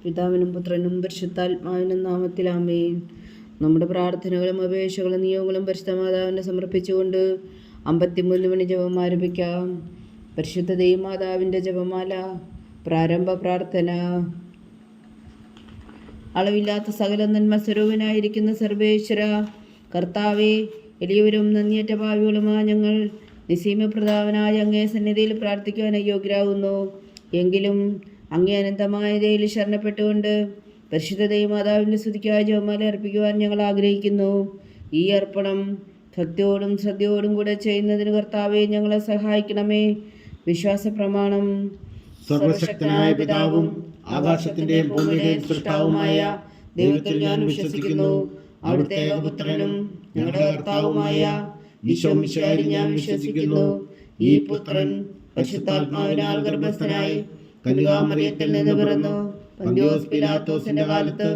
പിതാവിനും പുത്രനും പരിശുദ്ധാത്മാവിനും നാമത്തിൽ ആമേൻ. നമ്മുടെ പ്രാർത്ഥനകളും അപേക്ഷകളും നിയോഗങ്ങളും പരിശുദ്ധ മാതാവിനെ സമർപ്പിച്ചുകൊണ്ട് 53 മണി ജപം ആരംഭിക്കാം. പരിശുദ്ധ ദൈവമാതാവിൻ്റെ ജപമാല. പ്രാരംഭ പ്രാർത്ഥന. അളവില്ലാത്ത സകല നന്മ സ്വരൂപനായിരിക്കുന്ന സർവേശ്വര കർത്താവേ, എളിയവരും നന്ദിയേറ്റ ഭാവികളുമായ ഞങ്ങൾ നിസീമപ്രതാപനായ അങ്ങേ സന്നിധിയിൽ പ്രാർത്ഥിക്കുവാൻ അയോഗ്യരാകുന്നു. എങ്കിലും അങ്ങേ അനന്തമായ ദയയിൽ ശരണപ്പെട്ടുകൊണ്ട് പരിശുദ്ധ ദൈവമാതാവിൻ്റെ സ്തുതിക്കായ ജപമാല അർപ്പിക്കുവാൻ ഞങ്ങൾ ആഗ്രഹിക്കുന്നു. ഈ അർപ്പണം ഭക്തിയോടും ശ്രദ്ധയോടും കൂടെ ചെയ്യുന്നതിന് കർത്താവെ ഞങ്ങളെ സഹായിക്കണമേ. വിശ്വാസ പ്രമാണം. സർവശക്തനായ പിതാവും ആകാശത്തിന്റെയും ഭൂമിയുടെയും സൃഷ്ടാവുമായ ദൈവത്തിൽ ഞാൻ വിശ്വസിക്കുന്നു. അവിടുത്തെ ഏകപുത്രനും ഞങ്ങളുടെ കർത്താവുമായ ഈശോ മിശിഹായിൽ ഞാൻ വിശ്വസിക്കുന്നു. ഈ പുത്രൻ പരിശുദ്ധാത്മാവിനാൽ ഗർഭസ്ഥനായി കന്യകാമറിയത്തിൽ നിന്ന് പിറന്നു, പന്തിയോസ് പിലാത്തോസിന്റെ കാലത്ത്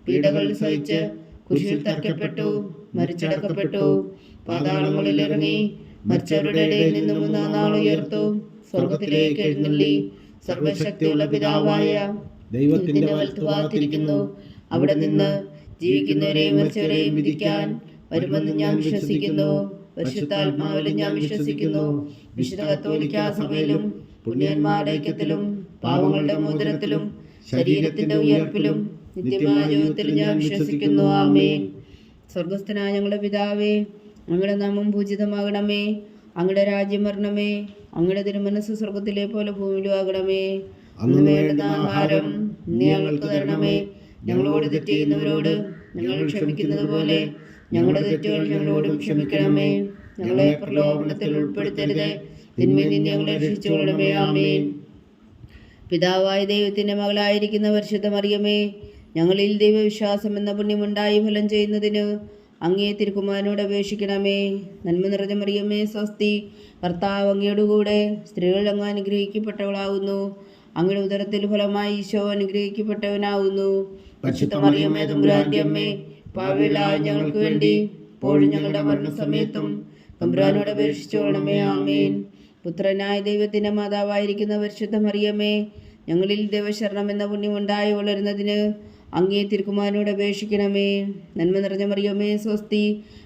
പീഡകൾ സഹിച്ച് കുരിശിൽ തറയ്ക്കപ്പെട്ടു, മരിച്ചടക്കപ്പെട്ടു, പാതാളങ്ങളിൽ ഇറങ്ങി, മരിച്ചവരുടെ ഇടയിൽ നിന്ന് 3-ാം നാൾ ഉയർത്തു, സ്വർഗത്തിലേക്ക് എഴുന്നള്ളി, സർവശക്തിയുള്ള പിതാവായ ദൈവത്തിന്റെ വലത്തുഭാഗത്തിരിക്കുന്നു. അവിടെ നിന്ന് ജീവിക്കുന്നവരെയും മരിച്ചവരെയും വിധിക്കാൻ വരുമെന്ന് ഞാൻ വിശ്വസിക്കുന്നു. പരിശുദ്ധാത്മാവിലും ഞാൻ വിശ്വസിക്കുന്നു. വിശുദ്ധ കത്തോലിക്കാ സഭയിലും പുണ്യന്മാരുടെ ഐക്യത്തിലും പാവങ്ങളുടെ മോചനത്തിലും ശരീരത്തിന്റെ ഉയർപ്പിലും നിത്യമായ ജീവിതത്തിലും ഞാൻ വിശ്വസിക്കുന്നു. ആമേൻ. സ്വർഗസ്ഥനായ ഞങ്ങളുടെ പിതാവേ, അങ്ങയുടെ നാമം പൂജിതമാകണമേ. അങ്ങയുടെ രാജ്യം വരണമേ. അങ്ങയുടെ തിരുമനസ്സ് സ്വർഗത്തിലെ പോലെ ഭൂമിയിലും ആകണമേ. അന്ന് വേണ്ടുന്ന ആഹാരം ഇന്ന് ഞങ്ങൾക്ക് തരണമേ. ഞങ്ങളോട് തെറ്റ് ചെയ്യുന്നവരോട് ഞങ്ങൾ ക്ഷമിക്കുന്നത് പോലെ ഞങ്ങളുടെ തെറ്റുകൾ ഞങ്ങളോടും ക്ഷമിക്കണമേ. ഞങ്ങളെ പ്രലോഭനത്തിൽ ഉൾപ്പെടുത്തരുതേ, തിന്മയിൽ നിന്ന് ഞങ്ങളെ രക്ഷിച്ചുകൊള്ളണമേ. ആമേൻ. പിതാവായ ദൈവത്തിന്റെ മകളായിരിക്കുന്ന പരിശുദ്ധ മറിയമേ, ഞങ്ങളിൽ ദൈവവിശ്വാസം എന്ന പുണ്യമുണ്ടായി ഫലം ചെയ്യുന്നതിന് അങ്ങേ തിരുക്കുമാരനോട് അപേക്ഷിക്കണമേ. നന്മ നിറഞ്ഞ മറിയമേ, സ്വസ്തി. കർത്താവ് അങ്ങയോടുകൂടെ സ്ത്രീകൾ അങ്ങ് അനുഗ്രഹിക്കപ്പെട്ടവളാകുന്നു. അങ്ങയുടെ ഉദരത്തിൽ ഫലമായി ഈശോ അനുഗ്രഹിക്കപ്പെട്ടവനാകുന്നു. പരിശുദ്ധ മറിയമേ, തമ്പുരാന്റെ അമ്മേ, പാപികളായ ഞങ്ങൾക്ക് വേണ്ടി ഇപ്പോഴും ഞങ്ങളുടെ മരണസമയത്തും തമ്പുരാനോട് അപേക്ഷിച്ചുകൊള്ളണമേ. ആമേൻ. പുത്രനായ ദൈവത്തിന്റെ മാതാവായിരിക്കുന്ന പരിശുദ്ധ മറിയമേ, ഞങ്ങളിൽ ദൈവശരണം എന്ന പുണ്യമുണ്ടായി വളരുന്നതിന് അങ്ങേ തിരുക്കുമാരനോട് അപേക്ഷിക്കണമേ. നന്മ നിറഞ്ഞ മറിയമേ, സ്വസ്തി.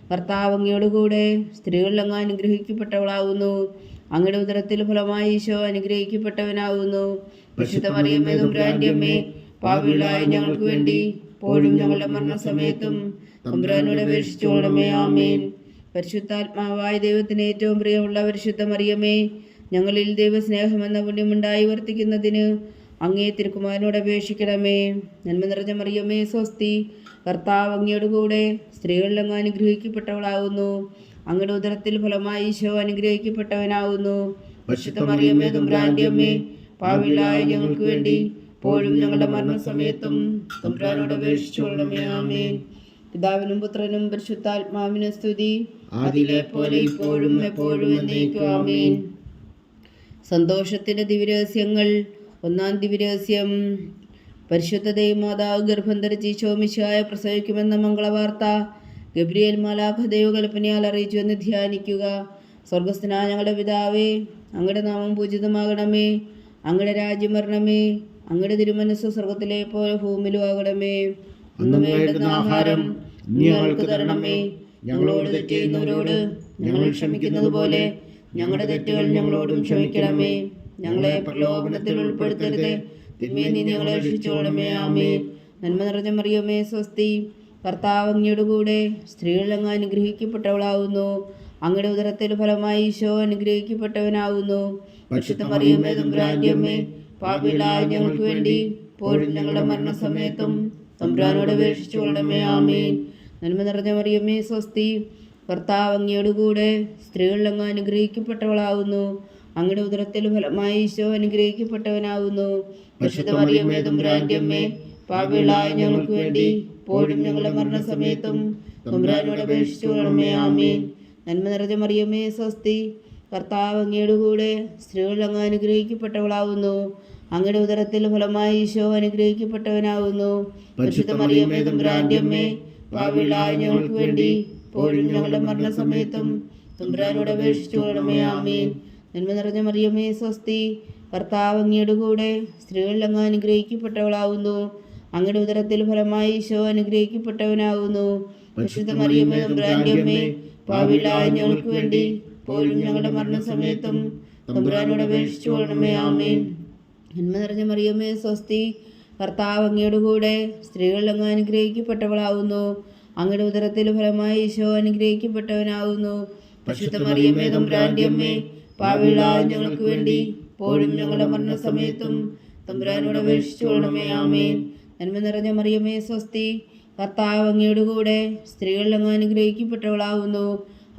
കർത്താവ് അങ്ങയോടുകൂടെ സ്ത്രീകൾ അങ്ങ് അനുഗ്രഹിക്കപ്പെട്ടവളാകുന്നു. അങ്ങയുടെ ഉദരത്തിൽ ഫലമായി ഈശോ അനുഗ്രഹിക്കപ്പെട്ടവനാകുന്നു. പരിശുദ്ധ മറിയമേ, തമ്പുരാന്റെ അമ്മേ, പാപികളായ ഞങ്ങൾക്ക് വേണ്ടി ഇപ്പോഴും ഞങ്ങളുടെ മരണസമയത്തും തമ്പുരാനോട് അപേക്ഷിച്ചുകൊള്ളണമേ. ആമേൻ. പരിശുദ്ധാത്മാവായ ദൈവത്തിന് ഏറ്റവും പ്രിയമുള്ള പരിശുദ്ധ മറിയമേ, ഞങ്ങളിൽ ദൈവസ്നേഹമെന്ന പുണ്യമുണ്ടായി വർത്തിക്കുന്നതിന് അങ്ങേ തിരുക്കുമാരനോട് അപേക്ഷിക്കണമേ. നന്മ നിറഞ്ഞ മറിയമേ, സ്വസ്തി. കർത്താവ് അങ്ങയോടുകൂടെ സ്ത്രീകളിൽ അങ്ങ് അനുഗ്രഹിക്കപ്പെട്ടവളാകുന്നു. അങ്ങയുടെ ഉദരത്തിൽ ഫലമായി ഈശോ അനുഗ്രഹിക്കപ്പെട്ടവനാകുന്നു. പരിശുദ്ധ മറിയമേ, തമ്പുരാന്റെ അമ്മേ, പാപികളായ ഞങ്ങൾക്ക് വേണ്ടി ഇപ്പോഴും ഞങ്ങളുടെ മരണസമയത്തും തമ്പുരാനോട് അപേക്ഷിച്ചുകൊള്ളണമേ. ആമേൻ. പിതാവിനും പുത്രനും പരിശുദ്ധാത്മാവിനും സ്തുതി, ആദിയിലെ പോലെ ഇപ്പോഴും എപ്പോഴും എന്നേക്കും. ആമേൻ. സന്തോഷത്തിന്റെ ദിവ്യരഹസ്യങ്ങൾ. ഒന്നാം ദിവ്യരഹസ്യം. പരിശുദ്ധ ദൈവമാതാവ് ഗർഭം ധരിച്ച് ഈശോ മിശിഹായെ പ്രസവിക്കുമെന്ന മംഗളവാർത്ത ഗബ്രിയേൽ മാലാഖ ദൈവകൽപ്പനയാൽ അറിയിച്ചു എന്ന് ധ്യാനിക്കുക. സ്വർഗസ്ഥനായ ഞങ്ങളുടെ പിതാവേ, അങ്ങയുടെ നാമം പൂജിതമാകണമേ. അങ്ങയുടെ രാജ്യം വരണമേ. അങ്ങയുടെ തിരുമനസ്സ് സ്വർഗത്തിലെ പോലെ ഭൂമിയിലും ആകണമേ. അന്ന് വേണ്ടുന്ന ആഹാരം ഞങ്ങൾക്ക് തരണമേ. ഞങ്ങളോട് തെറ്റ് ചെയ്യുന്നവരോട് ഞങ്ങൾ ക്ഷമിക്കുന്നത് പോലെ ഞങ്ങളുടെ തെറ്റുകൾ ഞങ്ങളോടും ക്ഷമിക്കണമേ. ഞങ്ങളെ പ്രലോഭനത്തിൽ ഉൾപ്പെടുത്തരുതേ, തിന്മയിൽ നിന്ന് ഞങ്ങളെ രക്ഷിച്ചുകൊള്ളണമേ. ആമേൻ. നന്മ നിറഞ്ഞ മറിയമേ, സ്വസ്തി. കർത്താവ് അങ്ങയോടുകൂടെ സ്ത്രീകൾ അങ്ങ് അനുഗ്രഹിക്കപ്പെട്ടവളാകുന്നു. അങ്ങയുടെ ഉദരത്തിൽ ഫലമായി ഈശോ അനുഗ്രഹിക്കപ്പെട്ടവനാകുന്നു. പരിശുദ്ധ മറിയമേ, തമ്പുരാന്റെ അമ്മേ, പാപികളായ ഞങ്ങൾക്ക് വേണ്ടി ഇപ്പോഴും ഞങ്ങളുടെ മരണസമയത്തും തമ്പുരാനോട് അപേക്ഷിച്ചുകൊള്ളണമേ. ആമേൻ. നന്മ നിറഞ്ഞ മറിയമേ, സ്വസ്തി. കർത്താവ് അങ്ങയോടുകൂടെ സ്ത്രീകൾ അങ്ങ് അനുഗ്രഹിക്കപ്പെട്ടവളാകുന്നു. അങ്ങയുടെ ഉദരത്തിൽ ഫലമായി ഈശോ അനുഗ്രഹിക്കപ്പെട്ടവനാകുന്നു. പരിശുദ്ധ മറിയമേ, തമ്പുരാന്റെ അമ്മേ, പാപികളായ ഞങ്ങൾക്ക് വേണ്ടി ഇപ്പോഴും ഞങ്ങളുടെ മരണസമയത്തും തമ്പുരാനോട് അപേക്ഷിച്ചുകൊള്ളണമേ. ആമേൻ. നന്മ നിറഞ്ഞ മറിയമേ, സ്വസ്തി. കർത്താവ് അങ്ങയോടുകൂടെ സ്ത്രീകൾ അങ്ങ് അനുഗ്രഹിക്കപ്പെട്ടവളാകുന്നു. അങ്ങയുടെ ഉദരത്തിൽ ഫലമായി ഈശോ അനുഗ്രഹിക്കപ്പെട്ടവനാകുന്നു. പരിശുദ്ധ മറിയമേ, തമ്പുരാന്റെ അമ്മേ, പാപികളായ ഞങ്ങൾക്ക് വേണ്ടി ഇപ്പോഴും ഞങ്ങളുടെ മരണസമയത്തും തമ്പുരാനോട് അപേക്ഷിച്ചുകൊള്ളണമേ. ആമേൻ. നന്മ നിറഞ്ഞ മറിയമേ, സ്വസ്തി. കർത്താവ് അങ്ങയുടെ കൂടെ സ്ത്രീകളിൽ അങ്ങ് അനുഗ്രഹിക്കപ്പെട്ടവളാവുന്നു. അങ്ങയുടെ ഉദരത്തിൽ ഫലമായി ഈശോ അനുഗ്രഹിക്കപ്പെട്ടവനാകുന്നു. പരിശുദ്ധ മറിയമേ തമ്പുരാന്റെ അമ്മേ, പാപികളായ ഞങ്ങൾക്ക് വേണ്ടി ഇപ്പോഴും ഞങ്ങളുടെ മരണസമയത്തും തമ്പുരാനോട് അപേക്ഷിച്ചു കൊള്ളണമേ. ആമേൻ. നന്മ നിറഞ്ഞ മറിയമേ സ്വസ്തി, കർത്താവ് അങ്ങയുടെ കൂടെ സ്ത്രീകളിൽ അങ്ങ് അനുഗ്രഹിക്കപ്പെട്ടവളാവുന്നു. അങ്ങയുടെ ഉദരത്തിൽ ഫലമായി ഈശോ അനുഗ്രഹിക്കപ്പെട്ടവനാകുന്നു. പരിശുദ്ധ മറിയമേ തമ്പുരാന്റെ അമ്മേ, പാപികളായ ഞങ്ങൾക്ക് വേണ്ടി ഇപ്പോഴും ഞങ്ങളുടെ മരണസമയത്തും തമ്പുരാനോട് അപേക്ഷിച്ചു കൊള്ളണമേ. ആമേൻ. നന്മ നിറഞ്ഞ മറിയമേ സ്വസ്തി, കർത്താവ് അങ്ങയുടെ കൂടെ സ്ത്രീകളിൽ അങ്ങ് അനുഗ്രഹിക്കപ്പെട്ടവളാവുന്നു.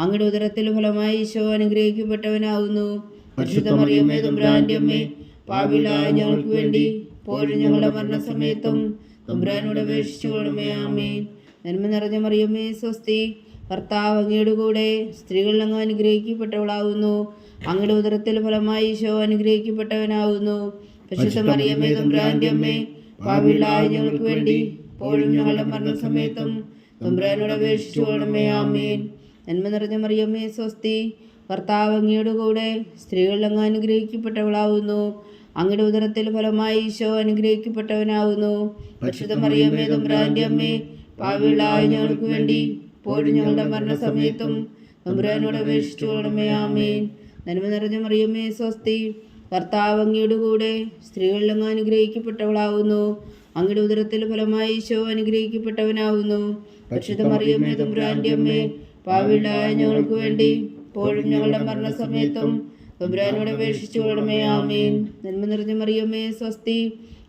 അങ്ങയുടെ ഉദരത്തിൽ ഫലമായി ഈശോ അനുഗ്രഹിക്കപ്പെട്ടവനാകുന്നു. പരിശുദ്ധ മറിയമേ തമ്പുരാന്റെ അമ്മേ, പാപികളായ ഞങ്ങൾക്ക് വേണ്ടി ഇപ്പോഴും ഞങ്ങളുടെ മരണസമയത്തും തമ്പുരാനോട് അപേക്ഷിച്ചു കൊള്ളണമേ. ആമേൻ. നന്മ നിറഞ്ഞ മറിയമേ സ്വസ്തി, കർത്താവ് അങ്ങയുടെ കൂടെ സ്ത്രീകളിൽ അങ്ങ് അനുഗ്രഹിക്കപ്പെട്ടവളാകുന്നു. അങ്ങയുടെ ഉദരത്തിൽ ഫലമായി ഈശോ അനുഗ്രഹിക്കപ്പെട്ടവനാകുന്നു. പരിശുദ്ധ മറിയമേ തമ്പുരാന്റെ അമ്മേ, പാപികളായ ഞങ്ങൾക്ക് വേണ്ടി ഇപ്പോഴും ഞങ്ങളുടെ മരണസമയത്തും തമ്പുരാനോട് അപേക്ഷിച്ചു കൊള്ളണമേ. ആമേൻ. നന്മ നിറഞ്ഞ മറിയമേ സ്വസ്തി, കർത്താവ് അങ്ങയുടെ കൂടെ സ്ത്രീകളിൽ അങ്ങ് അനുഗ്രഹിക്കപ്പെട്ടവളാകുന്നു. അങ്ങയുടെ ഉദരത്തിൽ ഫലമായി ഈശോ അനുഗ്രഹിക്കപ്പെട്ടവനാകുന്നു. പരിശുദ്ധ മറിയമേ തമ്പുരാന്റെ അമ്മേ, പാപികളായ ഞങ്ങൾക്ക് വേണ്ടി ഇപ്പോഴും ഞങ്ങളുടെ മരണസമയത്തും തമ്പുരാനോട് അപേക്ഷിച്ചു കൊള്ളണമേ. ആമേൻ. നന്മ നിറഞ്ഞ മറിയമേ സ്വസ്തി, കർത്താവ് അങ്ങയുടെ കൂടെ സ്ത്രീകളിൽ അങ്ങ് അനുഗ്രഹിക്കപ്പെട്ടവളാകുന്നു. അങ്ങയുടെ ഉദരത്തിൽ ഫലമായി ഈശോ അനുഗ്രഹിക്കപ്പെട്ടവനാകുന്നു. പരിശുദ്ധ മറിയമേ തമ്പുരാന്റെ അമ്മേ, പാപികളായ ഞങ്ങൾക്ക് വേണ്ടി ഇപ്പോഴും ഞങ്ങളുടെ മരണസമയത്തും തമ്പുരാനോട് അപേക്ഷിച്ചു കൊള്ളണമേ. ആമേൻ. നന്മ നിറഞ്ഞ മറിയമേ സ്വസ്തി,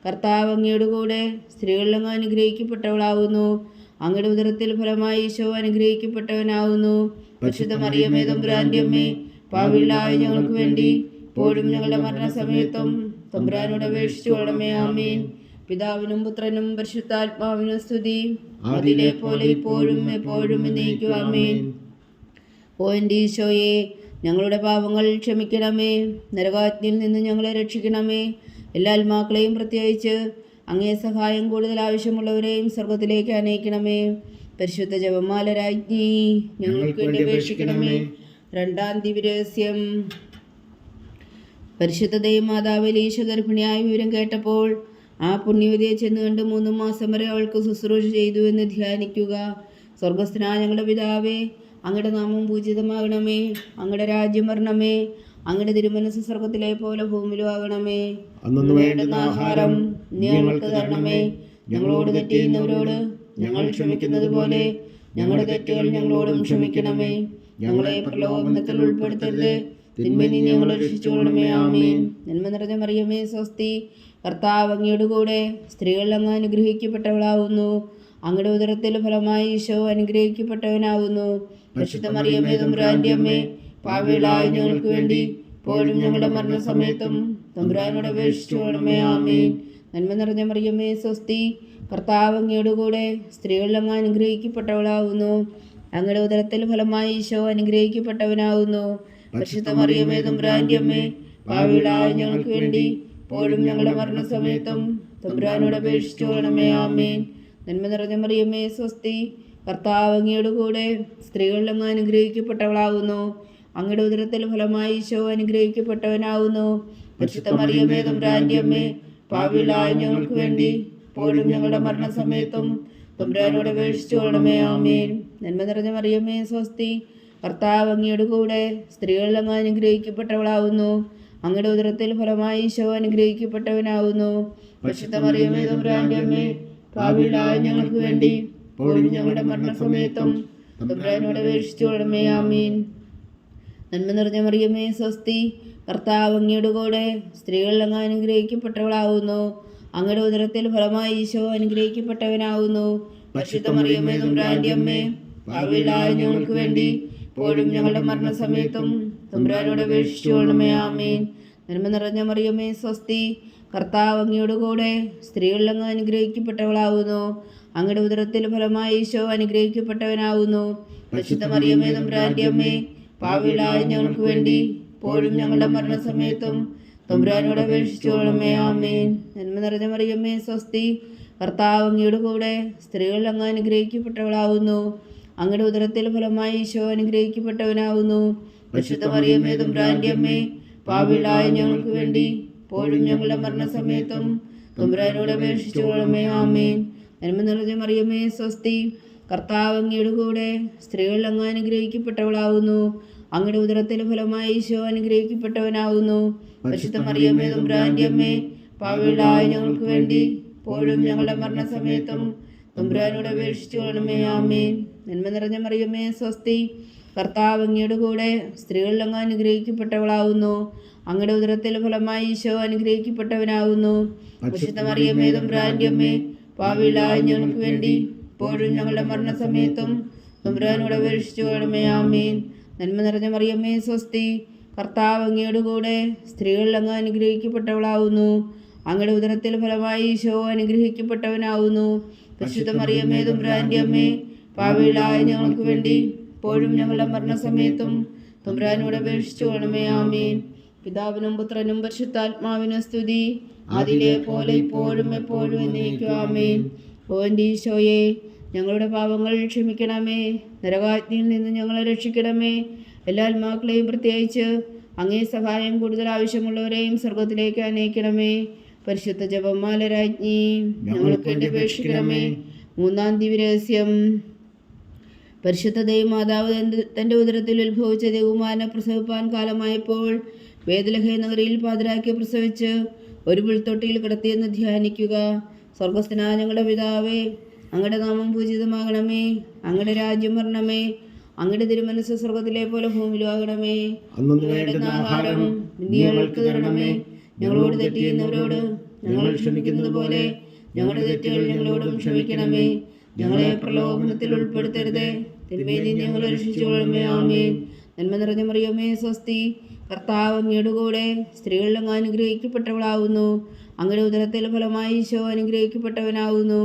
കർത്താവ് അങ്ങയുടെ കൂടെ സ്ത്രീകളിൽ അങ്ങ് അനുഗ്രഹിക്കപ്പെട്ടവളാകുന്നു. അങ്ങയുടെ ഉദരത്തിൽ ഫലമായി ഈശോ അനുഗ്രഹിക്കപ്പെട്ടവനാകുന്നു. പരിശുദ്ധ മറിയമേ തമ്പുരാന്റെ അമ്മേ, പാപികളായ ഞങ്ങൾക്ക് വേണ്ടി ഇപ്പോഴും ഞങ്ങളുടെ മരണസമയത്തും തമ്പുരാനോട് അപേക്ഷിച്ചു കൊള്ളണമേ. ആമേൻ. പിതാവിനും പുത്രനും പരിശുദ്ധാത്മാവിനും സ്തുതി, അതിലെ പോലെ ഇപ്പോഴും എപ്പോഴും എന്നേക്കും. ആമേൻ. ഓ എൻ്റെ ഈശോയെ, ഞങ്ങളുടെ പാപങ്ങൾ ക്ഷമിക്കണമേ. നരകാഗ്നിയിൽ നിന്ന് ഞങ്ങളെ രക്ഷിക്കണമേ. എല്ലാ ആത്മാക്കളെയും പ്രത്യേകിച്ച് അങ്ങേ സഹായം കൂടുതൽ ആവശ്യമുള്ളവരെയും സ്വർഗത്തിലേക്ക് അനയിക്കണമേ. പരിശുദ്ധ ജപമാല രാജ്ഞി, ഞങ്ങൾക്ക് വേണ്ടി അപേക്ഷിക്കണമേ. രണ്ടാം ദിവ്യരഹസ്യം. പരിശുദ്ധ ദൈവമാതാവ് എലീശ ഗർഭിണിയായ വിവരം കേട്ടപ്പോൾ ആ പുണ്യവതിയെ ചെന്ന് കണ്ട് 3 മാസം വരെ അവൾക്ക് ശുശ്രൂഷ ചെയ്തു എന്ന് ധ്യാനിക്കുക. സ്വർഗസ്ഥനായ ഞങ്ങളുടെ പിതാവേ, അങ്ങയുടെ നാമം പൂജിതമാകണമേ. അങ്ങയുടെ രാജ്യം വരണമേ. അങ്ങയുടെ തിരുമനസ് സ്വർഗത്തിലെ പോലെ ഭൂമിയിലും ആകണമേ. അന്നു വേണ്ടുന്ന ആഹാരം നീ ഞങ്ങൾക്ക് തരണമേ. ഞങ്ങളോട് തെറ്റ് ചെയ്യുന്നവരോട് ഞങ്ങൾ ക്ഷമിക്കുന്നത് പോലെ ഞങ്ങളുടെ തെറ്റുകൾ ഞങ്ങളോടും ക്ഷമിക്കണമേ. ഞങ്ങളെ പ്രലോഭനത്തിൽ ഉൾപ്പെടുത്തരുത്, തിന്മയിൽ നിന്ന് ഞങ്ങളെ രക്ഷിച്ചുകൊള്ളണമേ. ആമേൻ. നന്മ നിറഞ്ഞ മറിയമേ സ്വസ്തി, കർത്താവ് അങ്ങയുടെ കൂടെ സ്ത്രീകളിൽ അങ്ങ് അനുഗ്രഹിക്കപ്പെട്ടവളാകുന്നു. അങ്ങയുടെ ഉദരത്തിൽ ഫലമായി ഈശോ അനുഗ്രഹിക്കപ്പെട്ടവനാകുന്നു. പരിശുദ്ധ മറിയമേ തമ്പുരാന്റെ അമ്മേ, പാപികളായ ഞങ്ങൾക്ക് വേണ്ടി ഇപ്പോഴും ഞങ്ങളുടെ മരണസമയത്തും തമ്പുരാനോട് അപേക്ഷിച്ചു കൊള്ളണമേ. ആമേൻ. നന്മ നിറഞ്ഞ മറിയമേ സ്വസ്തി, കർത്താവ് അങ്ങയുടെ കൂടെ സ്ത്രീകളിൽ അങ്ങ് അനുഗ്രഹിക്കപ്പെട്ടവളാകുന്നു. അങ്ങയുടെ ഉദരത്തിൽ ഫലമായി ഈശോ അനുഗ്രഹിക്കപ്പെട്ടവനാകുന്നു. പരിശുദ്ധ മറിയമേ തമ്പുരാന്റെ അമ്മേ, പാപികളായ ഞങ്ങൾക്ക് വേണ്ടി ഇപ്പോഴും ഞങ്ങളുടെ മരണസമയത്തും തമ്പുരാനോട് അപേക്ഷിച്ചു കൊള്ളണമേ. ആമേൻ. നന്മ നിറഞ്ഞ മറിയമേ സ്വസ്തി, കർത്താവ് അങ്ങയുടെ കൂടെ സ്ത്രീകളിൽ അങ്ങ് അനുഗ്രഹിക്കപ്പെട്ടവളാകുന്നു. അങ്ങയുടെ ഉദരത്തിൽ ഫലമായി ഈശോ അനുഗ്രഹിക്കപ്പെട്ടവനാകുന്നു. പരിശുദ്ധ മറിയമേ തമ്പുരാന്റെ അമ്മേ, പാപികളായ ഞങ്ങൾക്ക് വേണ്ടി ഇപ്പോഴും ഞങ്ങളുടെ മരണസമയത്തും തമ്പുരാനോട് അപേക്ഷിച്ചു കൊള്ളണമേ. ആമേൻ. നന്മ നിറഞ്ഞ മറിയമേ സ്വസ്തി, കർത്താവ് അങ്ങയുടെ കൂടെ സ്ത്രീകളിൽ അങ്ങ് അനുഗ്രഹിക്കപ്പെട്ടവളാകുന്നു. അങ്ങയുടെ ഉദരത്തിൽ ഫലമായി ഈശോ അനുഗ്രഹിക്കപ്പെട്ടവനാകുന്നു. പരിശുദ്ധ മറിയമേ തമ്പുരാന്റെ അമ്മേ, പാപികളായ ഞങ്ങൾക്ക് വേണ്ടി ഇപ്പോഴും ഞങ്ങളുടെ മരണസമയത്തും തമ്പുരാനോട് അപേക്ഷിച്ചു കൊള്ളണമേ. ആമേൻ. നന്മ നിറഞ്ഞ മറിയമേ സ്വസ്തി, കർത്താവ് അങ്ങയുടെ കൂടെ സ്ത്രീകളിൽ അങ്ങ് അനുഗ്രഹിക്കപ്പെട്ടവളാകുന്നു. അങ്ങയുടെ ഉദരത്തിൽ ഫലമായി ഈശോ അനുഗ്രഹിക്കപ്പെട്ടവനാകുന്നു. പരിശുദ്ധ മറിയമേ തമ്പുരാന്റെ അമ്മേ, പാപികളായ ഞങ്ങൾക്ക് വേണ്ടി ഇപ്പോഴും ഞങ്ങളുടെ മരണസമയത്തും തമ്പുരാനോട് അപേക്ഷിച്ചു കൊള്ളണമേ. ആമേൻ. നന്മ നിറഞ്ഞ മറിയമേ സ്വസ്തി, കർത്താവ് അങ്ങയുടെ കൂടെ സ്ത്രീകളിൽ അങ്ങ് അനുഗ്രഹിക്കപ്പെട്ടവളാകുന്നു. അങ്ങയുടെ ഉദരത്തിൽ ഫലമായി ഈശോ അനുഗ്രഹിക്കപ്പെട്ടവനാകുന്നു. പരിശുദ്ധ മറിയമേ തമ്പുരാന്റെ അമ്മേ, പാപികളായ ഞങ്ങൾക്ക് വേണ്ടി ഇപ്പോഴും ഞങ്ങളുടെ മരണസമയത്തും തമ്പുരാനോട് അപേക്ഷിച്ചു കൊള്ളണമേ. ആമേൻ. നന്മ നിറഞ്ഞ മറിയമേ സ്വസ്തി, കർത്താവ് അങ്ങയുടെ കൂടെ സ്ത്രീകളിൽ അങ്ങ് അനുഗ്രഹിക്കപ്പെട്ടവളാകുന്നു. അങ്ങയുടെ ഉദരത്തിൽ ഫലമായി ഈശോ അനുഗ്രഹിക്കപ്പെട്ടവനാകുന്നു. പരിശുദ്ധ മറിയമേ തമ്പുരാന്റെ അമ്മേ, പാപികളായ ഞങ്ങൾക്ക് വേണ്ടി ഇപ്പോഴും ഞങ്ങളുടെ മരണസമയത്തും തമ്പുരാനോട് അപേക്ഷിച്ചുകൊള്ളണമേ. ആമേൻ. നന്മ നിറഞ്ഞ മറിയമേ സ്വസ്തി, കർത്താവ് അങ്ങയുടെ കൂടെ സ്ത്രീകളിൽ അങ്ങ് അനുഗ്രഹിക്കപ്പെട്ടവളാവുന്നു. അങ്ങയുടെ ഉദരത്തിലെ ഫലമായി ഈശോ അനുഗ്രഹിക്കപ്പെട്ടവനാവുന്നു. പരിശുദ്ധ മറിയമേ തമ്പുരാന്റെ അമ്മേ, പാപികളായ ഞങ്ങൾക്ക് വേണ്ടി ഇപ്പോഴും ഞങ്ങളുടെ മരണസമയത്തും തമ്പുരാനോട് അപേക്ഷിച്ചുകൊള്ളണമേ. ആമേൻ. നന്മ നിറഞ്ഞ മറിയമേ സ്വസ്തി, കർത്താവ് അങ്ങയുടെ കൂടെ സ്ത്രീകളിൽ അങ്ങ് അനുഗ്രഹിക്കപ്പെട്ടവളാവുന്നു. അങ്ങയുടെ ഉദരത്തിലെ ഫലമായി ഈശോ അനുഗ്രഹിക്കപ്പെട്ടവനാവുന്നു. പരിശുദ്ധ മറിയമേ തമ്പുരാന്റെ അമ്മേ, പാപികളായ ഞങ്ങൾക്ക് വേണ്ടി ഇപ്പോഴും ഞങ്ങളുടെ മരണസമയത്തും തമ്പുരാനോട് അപേക്ഷിച്ചുകൊള്ളണമേ. ആമേൻ. നന്മ നിറഞ്ഞ മറിയമേ സ്വസ്തി, കർത്താവ് അങ്ങയുടെ കൂടെ സ്ത്രീകളിൽ അങ്ങ് അനുഗ്രഹിക്കപ്പെട്ടവളാവുന്നു. അങ്ങയുടെ ഉദരത്തിലെ ഫലമായി ഈശോ അനുഗ്രഹിക്കപ്പെട്ടവനാവുന്നു. പരിശുദ്ധ മറിയമേ തമ്പുരാന്റെ അമ്മേ, പാപികളായ ഞങ്ങൾക്ക് വേണ്ടി ഇപ്പോഴും ഞങ്ങളുടെ മരണസമയത്തും തമ്പുരാനോട് അപേക്ഷിച്ചുകൊള്ളണമേ. ആമേൻ. പിതാവിനും പുത്രനും പരിശുദ്ധാത്മാവിനും സ്തുതി, അതിലെ പോലെ ഇപ്പോഴും എപ്പോഴും എന്നേക്കും. ആമേൻ. ഓ എൻ്റെ ഈശോയെ, ഞങ്ങളുടെ പാപങ്ങൾ ക്ഷമിക്കണമേ, നരകാഗ്നിയിൽ നിന്ന് ഞങ്ങളെ രക്ഷിക്കണമേ. എല്ലാ ആത്മാക്കളെയും പ്രത്യേകിച്ച് അങ്ങേ സഹായം കൂടുതൽ ആവശ്യമുള്ളവരെയും സ്വർഗത്തിലേക്ക് അനയിക്കണമേ. പരിശുദ്ധ ജപമാല രാജ്ഞി, ഞങ്ങൾക്ക് വേണ്ടി അപേക്ഷിക്കണമേ. മൂന്നാം ദിവ്യരഹസ്യം. പരിശുദ്ധ ദൈവമാതാവ് തൻ്റെ ഉദരത്തിൽ ഉത്ഭവിച്ച ദേവകുമാരനെ പ്രസവിപ്പാൻ കാലമായപ്പോൾ ബേത്ലഹേം നഗരിയിൽ പാതിരാക്കി പ്രസവിച്ച് ഒരു പുൽത്തൊട്ടിയിൽ കിടത്തിയെന്ന് ധ്യാനിക്കുക. സ്വർഗസ്ഥനായ ഞങ്ങളുടെ പിതാവേ, അങ്ങയുടെ നാമം പൂജിതമാകണമേ. അങ്ങയുടെ രാജ്യം വരണമേ. അങ്ങയുടെ തിരുമനസ് സ്വർഗത്തിലെ പോലെ ഭൂമിയിലും ആകണമേ. വേണ്ടുന്ന ആഹാരം ഇന്ന് ഞങ്ങൾക്ക് തരണമേ. ഞങ്ങളോട് തെറ്റ് ചെയ്യുന്നവരോട് ഞങ്ങൾ ക്ഷമിക്കുന്നത് പോലെ ഞങ്ങളുടെ തെറ്റുകൾ ഞങ്ങളോടും ക്ഷമിക്കണമേ. ഞങ്ങളെ പ്രലോഭനത്തിൽ ഉൾപ്പെടുത്തരുതേ, തിന്മയിൽ നിന്ന് ഞങ്ങളെ രക്ഷിച്ചുകൊള്ളണമേ. ആമേൻ. നന്മ നിറഞ്ഞ മറിയമേ സ്വസ്തി, കർത്താവ് അങ്ങയുടെ കൂടെ സ്ത്രീകളിൽ അങ്ങ് അനുഗ്രഹിക്കപ്പെട്ടവളാവുന്നു. അങ്ങയുടെ ഉദരത്തിലെ ഫലമായി ഈശോ അനുഗ്രഹിക്കപ്പെട്ടവനാവുന്നു.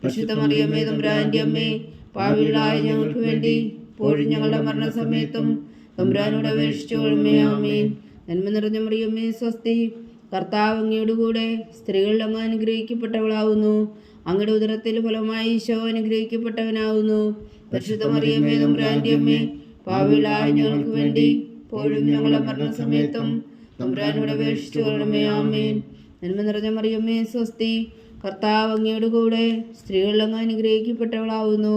പരിശുദ്ധ മറിയമേ തമ്പുരാന്റെ അമ്മേ, പാപികളായ ഞങ്ങൾക്ക് വേണ്ടി ഇപ്പോഴും ഞങ്ങളുടെ മരണസമയത്തും തമ്പുരാനോട് അപേക്ഷിച്ചുകൊള്ളണമേ. ആമേൻ. നന്മ നിറഞ്ഞ മറിയമേ സ്വസ്തി, കർത്താവ് അങ്ങയുടെ കൂടെ സ്ത്രീകളിൽ അങ്ങ് അനുഗ്രഹിക്കപ്പെട്ടവളാവുന്നു. അങ്ങയുടെ ഉദരത്തിലെ ഫലമായി ഈശോ അനുഗ്രഹിക്കപ്പെട്ടവനാവുന്നു. പരിശുദ്ധ മറിയമേ തമ്പുരാന്റെ അമ്മേ, പാപികളായ ഞങ്ങൾക്ക് വേണ്ടി ഇപ്പോഴും ഞങ്ങളുടെ മരണസമയത്തും തമ്പുരാനോട് അപേക്ഷിച്ചുകൊള്ളണമേ. ആമേൻ. നന്മ നിറഞ്ഞ മറിയമേ സ്വസ്തി, കർത്താവ് അങ്ങയുടെ കൂടെ സ്ത്രീകളിൽ അങ്ങ് അനുഗ്രഹിക്കപ്പെട്ടവളാവുന്നു.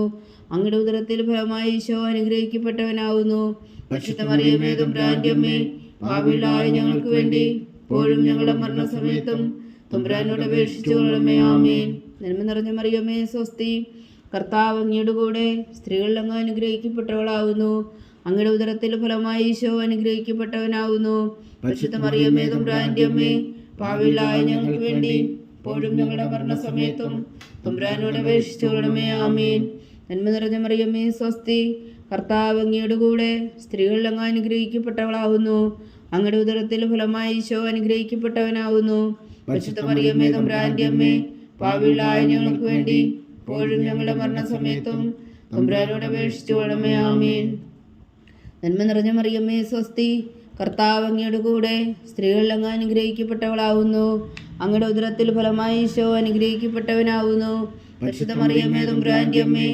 അങ്ങയുടെ ഉദരത്തിൽ ഫലമായി ഈശോ അനുഗ്രഹിക്കപ്പെട്ടവനാവുന്നു. പരിശുദ്ധ മറിയമേ തമ്പുരാന്റെ അമ്മേ, പാപികളായ ഞങ്ങൾക്ക് വേണ്ടി ഇപ്പോഴും ഞങ്ങളുടെ മരണസമയത്തും തമ്പുരാനോട് അപേക്ഷിച്ചുകൊള്ളണമേ. ആമേൻ. നന്മ നിറഞ്ഞ മറിയമേ സ്വസ്തി, കർത്താവ് അങ്ങയുടെ കൂടെ സ്ത്രീകളിൽ അങ്ങ് അനുഗ്രഹിക്കപ്പെട്ടവളാവുന്നു. അങ്ങയുടെ ഉദരത്തിൽ ഫലമായി ഈശോ അനുഗ്രഹിക്കപ്പെട്ടവനാവുന്നു. പരിശുദ്ധ മറിയമേ തമ്പുരാന്റെ അമ്മേ, പാപികളായ ഞങ്ങൾക്ക് വേണ്ടി ഇപ്പോഴും ഞങ്ങളുടെ മരണസമയത്തും തമ്പുരാനോട് അപേക്ഷിച്ചുകൊള്ളണമേ. ആമേൻ. നന്മ നിറഞ്ഞ മറിയമേ സ്വസ്തി, കർത്താവ് അങ്ങയുടെ കൂടെ സ്ത്രീകളിൽ അങ്ങ് അനുഗ്രഹിക്കപ്പെട്ടവളാവുന്നു. അങ്ങയുടെ ഉദരത്തിൽ ഫലമായി ഈശോ അനുഗ്രഹിക്കപ്പെട്ടവനാവുന്നു. പരിശുദ്ധ മറിയമേ തമ്പുരാന്റെ അമ്മേ, പാപികളായ ഞങ്ങൾക്ക് വേണ്ടി ഇപ്പോഴും ഞങ്ങളുടെ മരണസമയത്തും തമ്പുരാനോട് അപേക്ഷിച്ചുകൊള്ളണമേ. ആമേൻ. നന്മ നിറഞ്ഞ മറിയമേ സ്വസ്തി, കർത്താവ് അങ്ങയുടെ കൂടെ സ്ത്രീകളിൽ അങ്ങ് അനുഗ്രഹിക്കപ്പെട്ടവളാവുന്നു. അങ്ങയുടെ ഉദരത്തിൽ ഫലമായി ഈശോ അനുഗ്രഹിക്കപ്പെട്ടവനാവുന്നു. പരിശുദ്ധ മറിയമേ തമ്പുരാന്റെ അമ്മേ,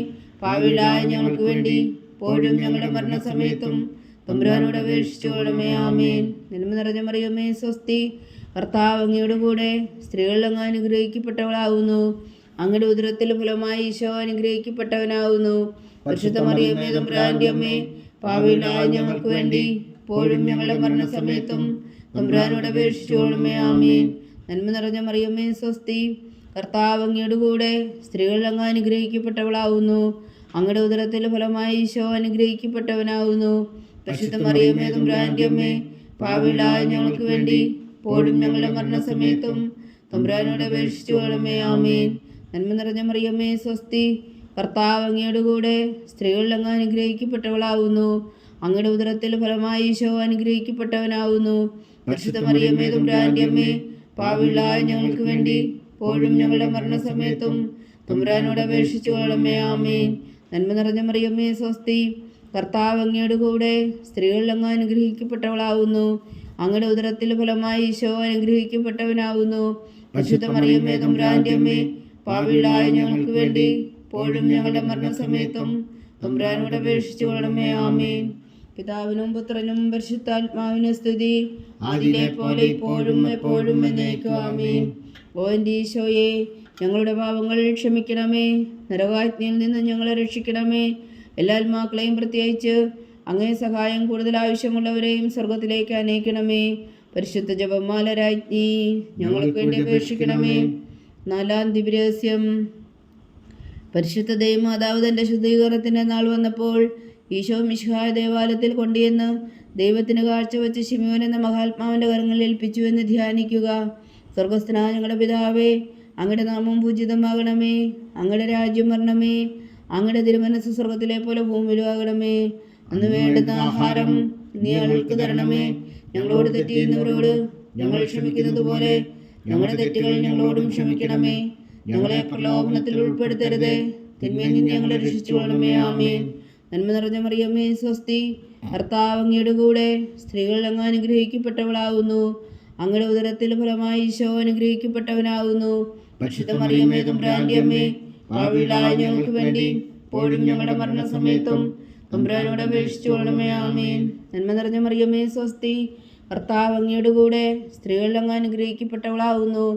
പാപികളായ ഞങ്ങൾക്ക് വേണ്ടി ഇപ്പോഴും ഞങ്ങളുടെ മരണസമയത്തും തമ്പുരാനോട് അപേക്ഷിച്ചുകൊള്ളണമേ. ആമേൻ. നന്മ നിറഞ്ഞ മറിയമേ സ്വസ്തി, കർത്താവ് അങ്ങയുടെ കൂടെ സ്ത്രീകളിൽ അങ്ങ് അനുഗ്രഹിക്കപ്പെട്ടവളാവുന്നു. അങ്ങയുടെ ഉദരത്തിൽ ഫലമായി ഈശോ അനുഗ്രഹിക്കപ്പെട്ടവനാവുന്നു. പരിശുദ്ധ മറിയമേ തമ്പുരാന്റെ അമ്മേ, പാപികളായ ഞങ്ങൾക്ക് വേണ്ടി ഇപ്പോഴും ഞങ്ങളുടെ മരണസമയത്തും തമ്പുരാനോട് അപേക്ഷിച്ചുകൊള്ളണമേ. ആമേൻ. നന്മ നിറഞ്ഞ മറിയമേ സ്വസ്തി, കർത്താവ് അങ്ങയുടെ കൂടെ സ്ത്രീകളിൽ അങ്ങ് അനുഗ്രഹിക്കപ്പെട്ടവളാവുന്നു. അങ്ങയുടെ ഉദരത്തിൽ ഫലമായി ഈശോ അനുഗ്രഹിക്കപ്പെട്ടവനാവുന്നു. പരിശുദ്ധ മറിയമേ തമ്പുരാന്റെ അമ്മേ, പാപികളായ ഞങ്ങൾക്ക് വേണ്ടി ഇപ്പോഴും ഞങ്ങളുടെ മരണസമയത്തും തമ്പുരാനോട് അപേക്ഷിച്ചുകൊള്ളണമേ. ആമേൻ. നന്മ നിറഞ്ഞ മറിയമേ സ്വസ്തി, കർത്താവ് അങ്ങയുടെ കൂടെ സ്ത്രീകളിൽ അങ്ങ് അനുഗ്രഹിക്കപ്പെട്ടവളാവുന്നു. അങ്ങയുടെ ഉദരത്തിൽ ഫലമായി ഈശോ അനുഗ്രഹിക്കപ്പെട്ടവനാവുന്നു. പരിശുദ്ധ മറിയമേ തമ്പുരാന്റെ അമ്മേ, പാപികളായ ഞങ്ങൾക്ക് വേണ്ടി ഇപ്പോഴും ഞങ്ങളുടെ മരണസമയത്തും തമ്പുരാനോട് അപേക്ഷിച്ചുകൊള്ളണമേ. ആമേൻ. നന്മ നിറഞ്ഞ മറിയമേ സ്വസ്തി, കർത്താവ് അങ്ങയുടെ കൂടെ സ്ത്രീകളിൽ അങ്ങ് അനുഗ്രഹിക്കപ്പെട്ടവളാവുന്നു. അങ്ങയുടെ ഉദരത്തിൽ ഫലമായി ഈശോ അനുഗ്രഹിക്കപ്പെട്ടവനാവുന്നു. പരിശുദ്ധ മറിയമേ തമ്പുരാന്റെ അമ്മേ, പാപികളായ ഞങ്ങൾക്ക് വേണ്ടി ഇപ്പോഴും ഞങ്ങളുടെ മരണസമയത്തും തമ്പുരാനോട് അപേക്ഷിച്ചുകൊള്ളണമേ. ആമേൻ. പിതാവിനും പുത്രനും പരിശുദ്ധാത്മാവിനും സ്തുതി, അതിലെ പോലെ ഇപ്പോഴും എപ്പോഴും എന്നേക്കും. ആമേൻ. ഓ എൻ്റെ ഈശോയെ, ഞങ്ങളുടെ പാപങ്ങൾ ക്ഷമിക്കണമേ. നരകാജ്ഞയിൽ നിന്ന് ഞങ്ങളെ രക്ഷിക്കണമേ. എല്ലാ ആത്മാക്കളെയും പ്രത്യേകിച്ച് അങ്ങേ സഹായം കൂടുതൽ ആവശ്യമുള്ളവരെയും സ്വർഗത്തിലേക്ക് അനയിക്കണമേ. പരിശുദ്ധ ജപമാല രാജ്ഞി, ഞങ്ങൾക്ക് വേണ്ടി അപേക്ഷിക്കണമേ. 4-ാം ദിവ്യരഹസ്യം. പരിശുദ്ധ ദൈവമാതാവ് തൻ്റെ ശുദ്ധീകരണത്തിൻ്റെ നാൾ വന്നപ്പോൾ ഈശോ മിശിഹായ ദേവാലയത്തിൽ കൊണ്ടുവന്ന് ദൈവത്തിന് കാഴ്ചവെച്ച് ശിമോൻ എന്ന മഹാത്മാവിൻ്റെ കരങ്ങളിൽ ഏൽപ്പിച്ചു എന്ന് ധ്യാനിക്കുക. സ്വർഗസ്ഥനായ ഞങ്ങളുടെ പിതാവേ, അങ്ങയുടെ നാമം പൂജിതമാകണമേ. അങ്ങയുടെ രാജ്യം വരണമേ. അങ്ങയുടെ തിരുമനസ്സ് സ്വർഗത്തിലെ പോലെ ഭൂമിയിലും ആകണമേ. അന്ന് വേണ്ടുന്ന ആഹാരം നീ ഞങ്ങൾക്ക് തരണമേ. ഞങ്ങളോട് തെറ്റ് ചെയ്യുന്നവരോട് ഞങ്ങൾ ക്ഷമിക്കുന്നത് പോലെ ഞങ്ങളുടെ തെറ്റുകൾ ഞങ്ങളോടും ക്ഷമിക്കണമേ. ഞങ്ങളെ പ്രലോഭനത്തിൽ ഉൾപ്പെടുത്തരുതേ, തിന്മയിൽ നിന്ന് ഞങ്ങളെ രക്ഷിച്ചുകൊള്ളണമേ. ആമേൻ. നന്മ നിറഞ്ഞ മറിയമേ, സ്വസ്തി. കർത്താവ് അങ്ങയുടെ കൂടെ സ്ത്രീകൾ അങ്ങ് അനുഗ്രഹിക്കപ്പെട്ടവളാകുന്നു. അങ്ങയുടെ ഉദരത്തിൽ ഫലമായി ഈശോ അനുഗ്രഹിക്കപ്പെട്ടവനാകുന്നു. പരിശുദ്ധ മറിയമേ, തമ്പുരാന്റെ അമ്മേ, പാപികളായ ഞങ്ങൾക്ക് വേണ്ടി ഇപ്പോഴും ഞങ്ങളുടെ മരണസമയത്തും തമ്പുരാനോട് അപേക്ഷിച്ചുകൊള്ളണമേ. ആമേൻ. നന്മ നിറഞ്ഞ മറിയമേ, സ്വസ്തി. കർത്താവ് അങ്ങയുടെ കൂടെ സ്ത്രീകൾ അങ്ങ് അനുഗ്രഹിക്കപ്പെട്ടവളാകുന്നു.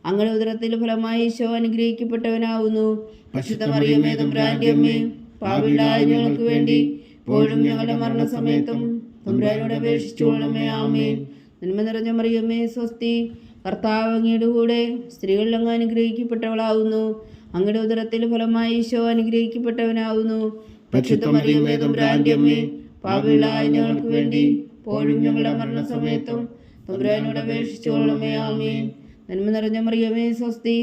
അങ്ങയുടെ ഉദരത്തിൽ ഫലമായി ഈശോ അനുഗ്രഹിക്കപ്പെട്ടവനാകുന്നു. പരിശുദ്ധ മറിയമേ, തമ്പുരാന്റെ അമ്മേ, പാപികളായ ഞങ്ങൾക്ക് വേണ്ടി ഇപ്പോഴും ഞങ്ങളുടെ മരണസമയത്തും തമ്പുരാനോട് അപേക്ഷിച്ചുകൊള്ളണമേ. ആമേൻ. നന്മ നിറഞ്ഞ മറിയമേ, സ്വസ്തി. കർത്താവ് അങ്ങയുടെ കൂടെ സ്ത്രീകൾ അങ്ങ് അനുഗ്രഹിക്കപ്പെട്ടവളാകുന്നു. അങ്ങയുടെ ഉദരത്തിൽ ഫലമായി ഈശോ അനുഗ്രഹിക്കപ്പെട്ടവനാകുന്നു. പരിശുദ്ധ മറിയമേ, തമ്പുരാന്റെ അമ്മേ, പാപികളായ ഞങ്ങൾക്ക് വേണ്ടി ഇപ്പോഴും ഞങ്ങളുടെ മരണസമയത്തും തമ്പുരാനോട് അപേക്ഷിച്ചുകൊള്ളണമേ. ആമേൻ. നന്മ നിറഞ്ഞ മറിയമേ, സ്വസ്തി.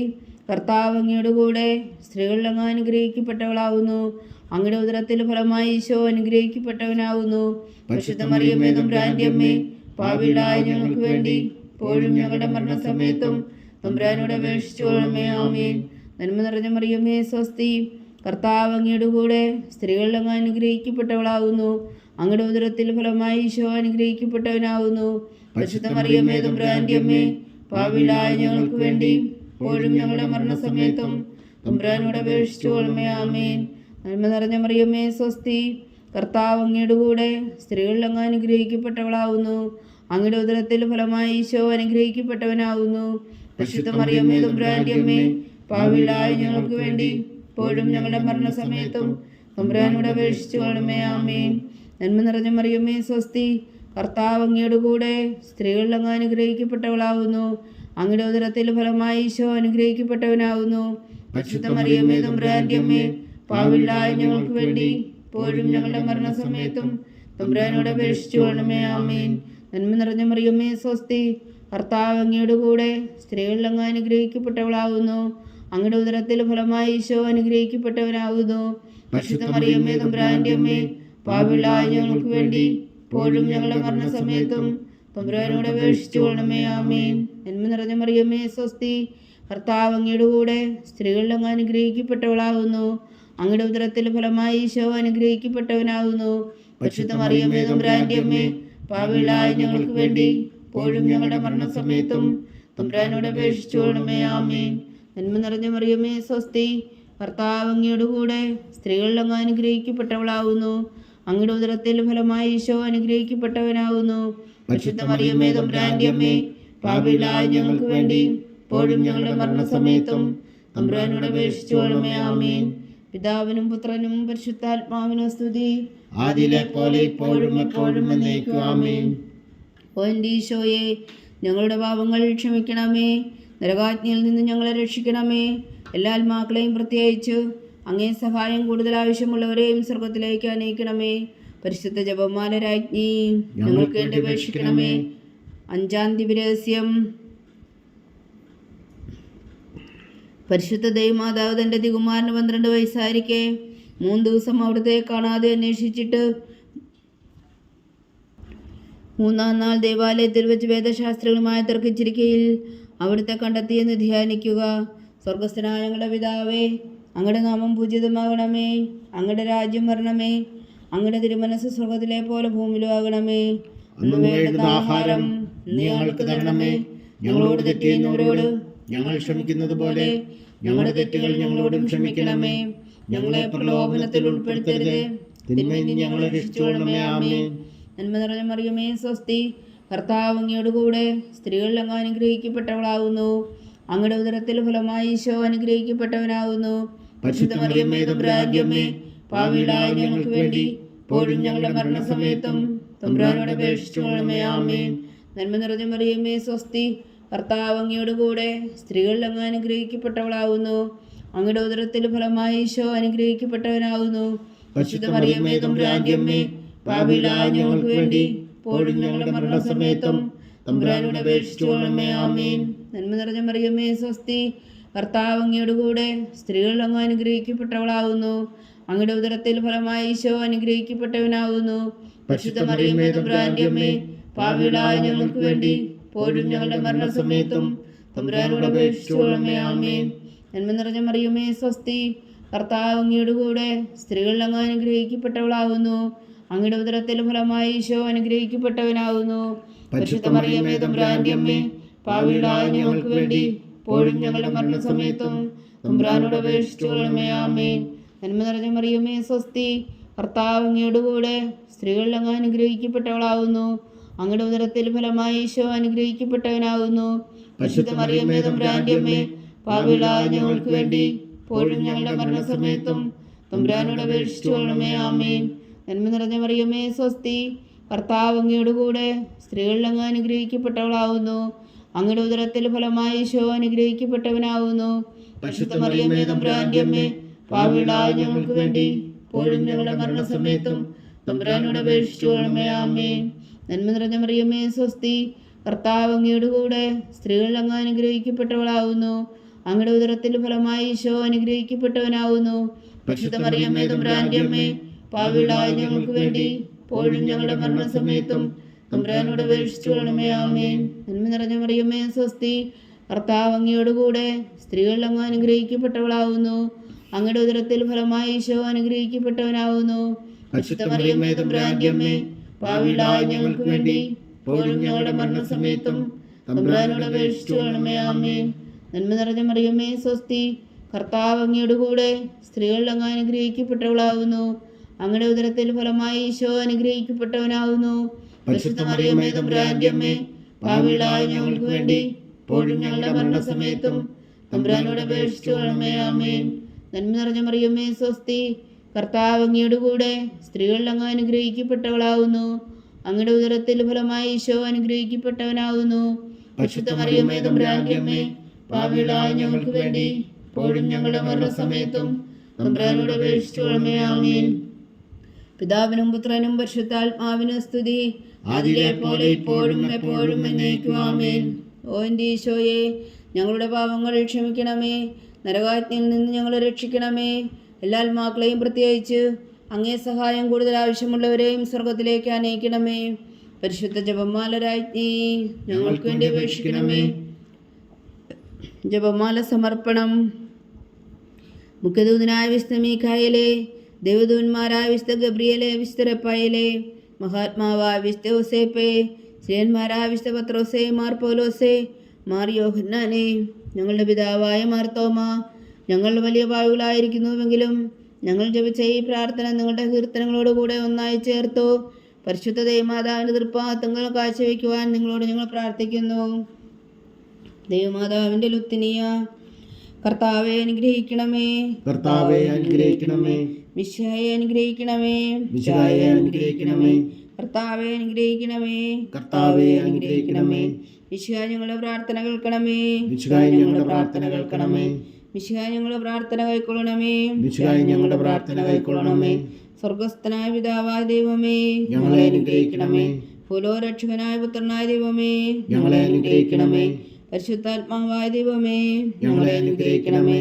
കർത്താവ് അങ്ങയുടെ കൂടെ സ്ത്രീകൾ അങ്ങ് അനുഗ്രഹിക്കപ്പെട്ടവളാകുന്നു. അങ്ങയുടെ ഉദരത്തിൽ ഫലമായി ഈശോ അനുഗ്രഹിക്കപ്പെട്ടവനാകുന്നു. പരിശുദ്ധ മറിയമേ, തമ്പുരാന്റെ അമ്മേ, പാപികളായ ഞങ്ങൾക്ക് വേണ്ടി ഇപ്പോഴും ഞങ്ങളുടെ മരണസമയത്തും തമ്പുരാനോട് അപേക്ഷിച്ചുകൊള്ളണമേ. ആമേൻ. നന്മ നിറഞ്ഞ മറിയമേ, സ്വസ്തി. കർത്താവ് അങ്ങയുടെ കൂടെ സ്ത്രീകൾ അങ്ങ് അനുഗ്രഹിക്കപ്പെട്ടവളാകുന്നു. അങ്ങയുടെ ഉദരത്തിൽ ഫലമായി ഈശോ അനുഗ്രഹിക്കപ്പെട്ടവനാകുന്നു. പരിശുദ്ധ മറിയമേ, തമ്പുരാന്റെ അമ്മേ, പാപികളായ ഞങ്ങൾക്ക് വേണ്ടി ഇപ്പോഴും ഞങ്ങളുടെ മരണസമയത്തും തമ്പുരാനോട് അപേക്ഷിച്ചുകൊള്ളണമേ. ആമേൻ. നന്മ നിറഞ്ഞ മറിയമേ, സ്വസ്തി. കർത്താവ് അങ്ങയുടെ കൂടെ സ്ത്രീകൾ അങ്ങ് അനുഗ്രഹിക്കപ്പെട്ടവളാകുന്നു. അങ്ങയുടെ ഉദരത്തിൽ ഫലമായി ഈശോ അനുഗ്രഹിക്കപ്പെട്ടവനാകുന്നു. പരിശുദ്ധ മറിയമേ, തമ്പുരാന്റെ അമ്മേ, പാപികളായ ഞങ്ങൾക്ക് വേണ്ടി ഇപ്പോഴും ഞങ്ങളുടെ മരണസമയത്തും തമ്പുരാനോട് അപേക്ഷിച്ചുകൊള്ളണമേ. ആമേൻ. നന്മ നിറഞ്ഞ മറിയമേ, സ്വസ്തി. കർത്താവ് അങ്ങയുടെ കൂടെ സ്ത്രീകൾ അങ്ങ് അനുഗ്രഹിക്കപ്പെട്ടവളാകുന്നു. അങ്ങയുടെ ഉദരത്തിൽ ഫലമായി ഈശോ അനുഗ്രഹിക്കപ്പെട്ടവനാകുന്നു. പരിശുദ്ധ മറിയമേ, തമ്പുരാന്റെ അമ്മേ, പാപികളായ ഞങ്ങൾക്ക് വേണ്ടി ഇപ്പോഴും ഞങ്ങളുടെ മരണസമയത്തും തമ്പുരാനോട് അപേക്ഷിച്ചുകൊള്ളണമേ. ആമേൻ. നന്മ നിറഞ്ഞ മറിയമേ, സ്വസ്തി. കർത്താവ് അങ്ങയുടെ കൂടെ സ്ത്രീകൾ അങ്ങ് അനുഗ്രഹിക്കപ്പെട്ടവളാകുന്നു. അങ്ങയുടെ ഉദരത്തിൽ ഫലമായി ഈശോ അനുഗ്രഹിക്കപ്പെട്ടവനാകുന്നു. പരിശുദ്ധ മറിയമേ, തമ്പുരാന്റെ അമ്മേ, പാപികളായ ഞങ്ങൾക്ക് വേണ്ടി ഇപ്പോഴും ഞങ്ങളുടെ മരണസമയത്തും തമ്പുരാനോട് അപേക്ഷിച്ചുകൊള്ളണമേ. ആമേൻ. നന്മ നിറഞ്ഞ മറിയമേ, സ്വസ്തി. കർത്താവ് അങ്ങയുടെ കൂടെ സ്ത്രീകൾ അങ്ങ് അനുഗ്രഹിക്കപ്പെട്ടവളാകുന്നു. അങ്ങയുടെ ഉദരത്തിൽ ഫലമായി ഈശോ അനുഗ്രഹിക്കപ്പെട്ടവനാകുന്നു. പരിശുദ്ധ മറിയമേ, തമ്പുരാന്റെ അമ്മേ, പാപികളായ ഞങ്ങൾക്ക് വേണ്ടി ഇപ്പോഴും ഞങ്ങളുടെ മരണസമയത്തും തമ്പുരാനോട് അപേക്ഷിച്ചുകൊള്ളണമേ. ആമേൻ. നന്മ നിറഞ്ഞ മറിയമേ, സ്വസ്തി. കർത്താവ് അങ്ങയുടെ കൂടെ സ്ത്രീകൾ അങ്ങ് അനുഗ്രഹിക്കപ്പെട്ടവളാകുന്നു. അങ്ങയുടെ ഉദരത്തിൽ ഫലമായി ഈശോ അനുഗ്രഹിക്കപ്പെട്ടവനാകുന്നു. പരിശുദ്ധ മറിയമേ, തമ്പുരാന്റെ അമ്മേ, പാപികളായ ഞങ്ങൾക്ക് വേണ്ടി ഇപ്പോഴും ഞങ്ങളുടെ മരണസമയത്തും തമ്പുരാനോട് അപേക്ഷിച്ചുകൊള്ളണമേ. ആമേൻ. പിതാവിനും പുത്രനും പരിശുദ്ധാത്മാവിനും സ്തുതി, ആദിയിലെ പോലെ ഇപ്പോഴും എപ്പോഴും എന്നേക്കും. ആമേൻ. ഓ എൻ്റെ ഈശോയെ, ഞങ്ങളുടെ പാപങ്ങൾ ക്ഷമിക്കണമേ. നരകാജ്ഞയിൽ നിന്ന് ഞങ്ങളെ രക്ഷിക്കണമേ. എല്ലാ ആത്മാക്കളെയും പ്രത്യേകിച്ച് അങ്ങേ സഹായം കൂടുതൽ ആവശ്യമുള്ളവരെയും സ്വർഗത്തിലേക്ക് അനയിക്കണമേ. പരിശുദ്ധ ജപമാല രാജ്ഞി, ഞങ്ങൾക്ക് വേണ്ടി അപേക്ഷിക്കണമേ. 5-ാം ദിവ്യരഹസ്യം. പരിശുദ്ധ ദൈവമാതാവ് തൻ്റെ തികുമാരന് 12 വയസ്സായിരിക്കെ 3 ദിവസം അവിടുത്തെ കാണാതെ അന്വേഷിച്ചിട്ട് 3-ാം നാൾ ദേവാലയത്തിൽ വെച്ച് വേദശാസ്ത്രികളുമായി തർക്കിച്ചിരിക്കയിൽ അവിടുത്തെ കണ്ടെത്തിയെന്ന് ധ്യാനിക്കുക. സ്വർഗസ്ഥനായ ഞങ്ങളുടെ പിതാവേ, അങ്ങയുടെ നാമം പൂജിതമാകണമേ. അങ്ങയുടെ രാജ്യം വരണമേ. അങ്ങയുടെ തിരുമനസ്സ് സ്വർഗത്തിലെ പോലെ ഭൂമിയിലും ആകണമേ. അന്ന് വേണ്ടുന്ന ആഹാരം നീ ഞങ്ങൾക്ക് തരണമേ. ഞങ്ങളോട് തെറ്റ് ചെയ്യുന്നവരോട് ഞങ്ങൾ ക്ഷമിക്കുന്നത് പോലെ ഞങ്ങളുടെ തെറ്റുകൾ ഞങ്ങളോടും ക്ഷമിക്കണമേ. ഞങ്ങളെ പ്രലോഭനത്തിൽ ഉൾപ്പെടുത്തരുതേ, തിന്മയിൽ നിന്ന് ഞങ്ങളെ രക്ഷിച്ചുകൊള്ളണമേ. ആമേൻ. നന്മ നിറഞ്ഞ മറിയമേ, സ്വസ്തി. കർത്താവ് അങ്ങയുടെ കൂടെ സ്ത്രീകൾ അങ്ങ് അനുഗ്രഹിക്കപ്പെട്ടവളാകുന്നു. അങ്ങയുടെ ഉദരത്തിൽ ഫലമായി ഈശോ അനുഗ്രഹിക്കപ്പെട്ടവനാകുന്നു. പരിശുദ്ധ മറിയമ്മേ തമ്പുരാന്റെ അമ്മേ, പാപികളായ ഞങ്ങൾക്ക് വേണ്ടി ഇപ്പോഴും ഞങ്ങളുടെ മരണസമയത്തും തമ്പുരാനോട് അപേക്ഷിച്ചുകൊള്ളണമേ. ആമേൻ. നന്മ നിറഞ്ഞ മറിയമ്മേ സ്വസ്തി, കർത്താവ് അങ്ങയോട് കൂടെ സ്ത്രീകളിൽ അങ്ങ് അനുഗ്രഹിക്കപ്പെട്ടവളാകുന്നു. അങ്ങയുടെ ഉദരത്തിൽ ഫലമായി ഈശോ അനുഗ്രഹിക്കപ്പെട്ടവനാകുന്നു. പരിശുദ്ധ മറിയമ്മേ തമ്പുരാന്റെ അമ്മേ, പാപികളായ ഞങ്ങൾക്ക് വേണ്ടി ഇപ്പോഴും ഞങ്ങളുടെ മരണസമയത്തും തമ്പുരാനോട് അപേക്ഷിച്ചുകൊള്ളണമേ. ആമേൻ. നന്മ നിറഞ്ഞ മറിയമ്മേ സ്വസ്തി, കർത്താവ് അങ്ങയോട് കൂടെ സ്ത്രീകളിൽ അങ്ങ് അനുഗ്രഹിക്കപ്പെട്ടവളാകുന്നു. അങ്ങയുടെ ഉദരത്തിൽ ഫലമായി ഈശോ അനുഗ്രഹിക്കപ്പെട്ടവനാകുന്നു. പരിശുദ്ധ മറിയമ്മേ തമ്പുരാന്റെ അമ്മേ, പാപികളായ ഞങ്ങൾക്ക് വേണ്ടി ഇപ്പോഴും ഞങ്ങളുടെ മരണസമയത്തും തമ്പുരാനോട് അപേക്ഷിച്ചുകൊള്ളണമേ. ആമേൻ. നന്മ നിറഞ്ഞ മറിയമ്മേ സ്വസ്തി, കർത്താവ് അങ്ങയോട് കൂടെ സ്ത്രീകളിൽ അങ്ങ് അനുഗ്രഹിക്കപ്പെട്ടവളാകുന്നു. അങ്ങയുടെ ഉദരത്തിൽ ഫലമായി ഈശോ അനുഗ്രഹിക്കപ്പെട്ടവനാകുന്നു. പരിശുദ്ധ മറിയമ്മേ തമ്പുരാന്റെ അമ്മേ, പാപികളായ ഞങ്ങൾക്ക് വേണ്ടി ഇപ്പോഴും ഞങ്ങളുടെ മരണസമയത്തും തമ്പുരാനോട് അപേക്ഷിച്ചുകൊള്ളണമേ. ആമേൻ. നന്മ നിറഞ്ഞ മറിയമ്മേ സ്വസ്തി, കർത്താവ് അങ്ങയോട് കൂടെ സ്ത്രീകളിൽ അങ്ങ് അനുഗ്രഹിക്കപ്പെട്ടവളാകുന്നു. അങ്ങയുടെ ഉദരത്തിൽ ഫലമായി ഈശോ അനുഗ്രഹിക്കപ്പെട്ടവനാകുന്നു. പരിശുദ്ധ മറിയമ്മേ തമ്പുരാന്റെ അമ്മേ, പാപികളായ ഞങ്ങൾക്ക് വേണ്ടി ഇപ്പോഴും ഞങ്ങളുടെ മരണസമയത്തും തമ്പുരാനോട് അപേക്ഷിച്ചുകൊള്ളണമേ. ആമേൻ. നന്മ നിറഞ്ഞ മറിയമ്മേ സ്വസ്തി, കർത്താവ് അങ്ങയോട് കൂടെ സ്ത്രീകളിൽ അങ്ങ് അനുഗ്രഹിക്കപ്പെട്ടവളാകുന്നു. അങ്ങയുടെ ഉദരത്തിൽ ഫലമായി ഈശോ അനുഗ്രഹിക്കപ്പെട്ടവനാകുന്നു. പരിശുദ്ധ മറിയമ്മേ തമ്പുരാന്റെ അമ്മേ, പാപികളായ ഞങ്ങൾക്ക് വേണ്ടി ഇപ്പോഴും ഞങ്ങളുടെ മരണസമയത്തും തമ്പുരാനോട് അപേക്ഷിച്ചുകൊള്ളണമേ. ആമേൻ. നന്മ നിറഞ്ഞ മറിയമ്മേ സ്വസ്തി, കർത്താവ് അങ്ങയോട് കൂടെ സ്ത്രീകളിൽ അങ്ങ് അനുഗ്രഹിക്കപ്പെട്ടവളാകുന്നു. അങ്ങയുടെ ഉദരത്തിൽ ഫലമായി ഈശോ അനുഗ്രഹിക്കപ്പെട്ടവനാകുന്നു. പരിശുദ്ധ മറിയമ്മേ തമ്പുരാന്റെ അമ്മേ, പാപികളായ ഞങ്ങൾക്ക് വേണ്ടി ഇപ്പോഴും ഞങ്ങളുടെ മരണസമയത്തും തമ്പുരാനോട് അപേക്ഷിച്ചുകൊള്ളണമേ. ആമേൻ. നന്മ നിറഞ്ഞ മറിയമ്മേ സ്വസ്തി, കർത്താവ് അങ്ങയോട് കൂടെ സ്ത്രീകളിൽ അങ്ങ് അനുഗ്രഹിക്കപ്പെട്ടവളാകുന്നു. അങ്ങയുടെ ഉദരത്തിൽ ഫലമായി ഈശോ അനുഗ്രഹിക്കപ്പെട്ടവനാകുന്നു. പരിശുദ്ധ മറിയമ്മേ തമ്പുരാന്റെ അമ്മേ, പാപികളായ ഞങ്ങൾക്ക് വേണ്ടി ഇപ്പോഴും ഞങ്ങളുടെ മരണസമയത്തും തമ്പുരാനോട് അപേക്ഷിച്ചുകൊള്ളണമേ. ആമേൻ. നന്മ നിറഞ്ഞ മറിയമ്മേ സ്വസ്തി, കർത്താവ് അങ്ങയോട് കൂടെ സ്ത്രീകളിൽ അങ്ങ് അനുഗ്രഹിക്കപ്പെട്ടവളാകുന്നു. അങ്ങയുടെ ഉദരത്തിൽ ഫലമായി ഈശോ അനുഗ്രഹിക്കപ്പെട്ടവനാകുന്നു. പരിശുദ്ധ മറിയമ്മേ തമ്പുരാന്റെ അമ്മേ, പാപികളായ ഞങ്ങൾക്ക് വേണ്ടി ഇപ്പോഴും ഞങ്ങളുടെ മരണസമയത്തും തമ്പുരാനോട് അപേക്ഷിച്ചുകൊള്ളണമേ. ആമേൻ. നന്മ നിറഞ്ഞ മറിയമ്മേ സ്വസ്തി, കർത്താവ് അങ്ങയോട് കൂടെ സ്ത്രീകളിൽ അങ്ങ് അനുഗ്രഹിക്കപ്പെട്ടവളാകുന്നു. അങ്ങയുടെ ഉദരത്തിൽ ഫലമായി ഈശോ അനുഗ്രഹിക്കപ്പെട്ടവനാകുന്നു. പരിശുദ്ധ മറിയമ്മേ തമ്പുരാന്റെ അമ്മേ, പാപികളായ ഞങ്ങൾക്ക് വേണ്ടി ഇപ്പോഴും ഞങ്ങളുടെ മരണസമയത്തും തമ്പുരാനോട് അപേക്ഷിച്ചുകൊള്ളണമേ. ആമേൻ. പിതാവിനും പുത്രനും പരിശുദ്ധാത്മാവിനും സ്തുതി, ആദിയിലെ പോലെ ഇപ്പോഴും എപ്പോഴും എന്നേക്കും. ആമേൻ. ഓ എൻ്റെ ഈശോയെ, ഞങ്ങളുടെ പാപങ്ങൾ ക്ഷമിക്കണമേ, നരകാജ്ഞയിൽ നിന്ന് ഞങ്ങളെ രക്ഷിക്കണമേ. എല്ലാ ആത്മാക്കളെയും പ്രത്യേകിച്ച് അങ്ങേ സഹായം കൂടുതൽ ആവശ്യമുള്ളവരെയും സ്വർഗത്തിലേക്ക് അനയിക്കണമേ. പരിശുദ്ധ ജപമാല രാജ്ഞി ഞങ്ങൾക്ക് വേണ്ടി അപേക്ഷിക്കണമേ. ജപമാല സമർപ്പണം. മുഖ്യദൂതനായ വിശുദ്ധ മീഖായേലേ, ദേവദൂതന്മാരായ വിശുദ്ധ ഗബ്രിയേലേ, വിശുദ്ധ റഫായേലേ, മഹാത്മാവായ വിശുദ്ധ യോസേപ്പേ, ശ്രീയന്മാരായ വിശുദ്ധ പത്രോസേ, മാർ പൗലോസേ, മാർ യോഹന്നാനേ, ഞങ്ങളുടെ പിതാവായ മാർത്തോമ, ഞങ്ങൾ വലിയ പാപികളായിരിക്കുന്നുവെങ്കിലും ഞങ്ങൾ ജപിച്ച ഈ പ്രാർത്ഥന നിങ്ങളുടെ കീർത്തനങ്ങളോടുകൂടെ ഒന്നായി ചേർത്തു പരിശുദ്ധ ദൈവമാതാവിൻ്റെ തൃപ്പാദങ്ങൾ കാഴ്ചവെക്കുവാൻ നിങ്ങളോട് ഞങ്ങൾ പ്രാർത്ഥിക്കുന്നു. ദൈവമാതാവിൻ്റെ ലുത്തിനിയ, കർത്താവെ അനുഗ്രഹിക്കണമേ, കർത്താവെ അനുഗ്രഹിക്കണമേ, മിശിഹായെ അനുഗ്രഹിക്കണമേ, മിശിഹായെ അനുഗ്രഹിക്കണമേ, കർത്താവെ അനുഗ്രഹിക്കണമേ, കർത്താവെ അനുഗ്രഹിക്കണമേ, മിശിഹാ ഞങ്ങളുടെ പ്രാർത്ഥന കേൾക്കണമേ, മിശിഹായ ഞങ്ങളുടെ പ്രാർത്ഥന കേൾക്കണമേ, മിശിഹാ ഞങ്ങളുടെ പ്രാർത്ഥന കൈക്കൊള്ളണമേ, മിശിഹായ ഞങ്ങളുടെ പ്രാർത്ഥന കൈക്കൊള്ളണമേ. സ്വർഗസ്ഥനായ പിതാവായ ദൈവമേ, ഞങ്ങളെ അനുഗ്രഹിക്കണമേ, ഭൂലോകരക്ഷകനായ പുത്രനായ ദൈവമേ, ഞങ്ങളെ അനുഗ്രഹിക്കണമേ, പരിശുദ്ധാത്മാവായ ദൈവമേ, ഞങ്ങളെ അനുഗ്രഹിക്കണമേ,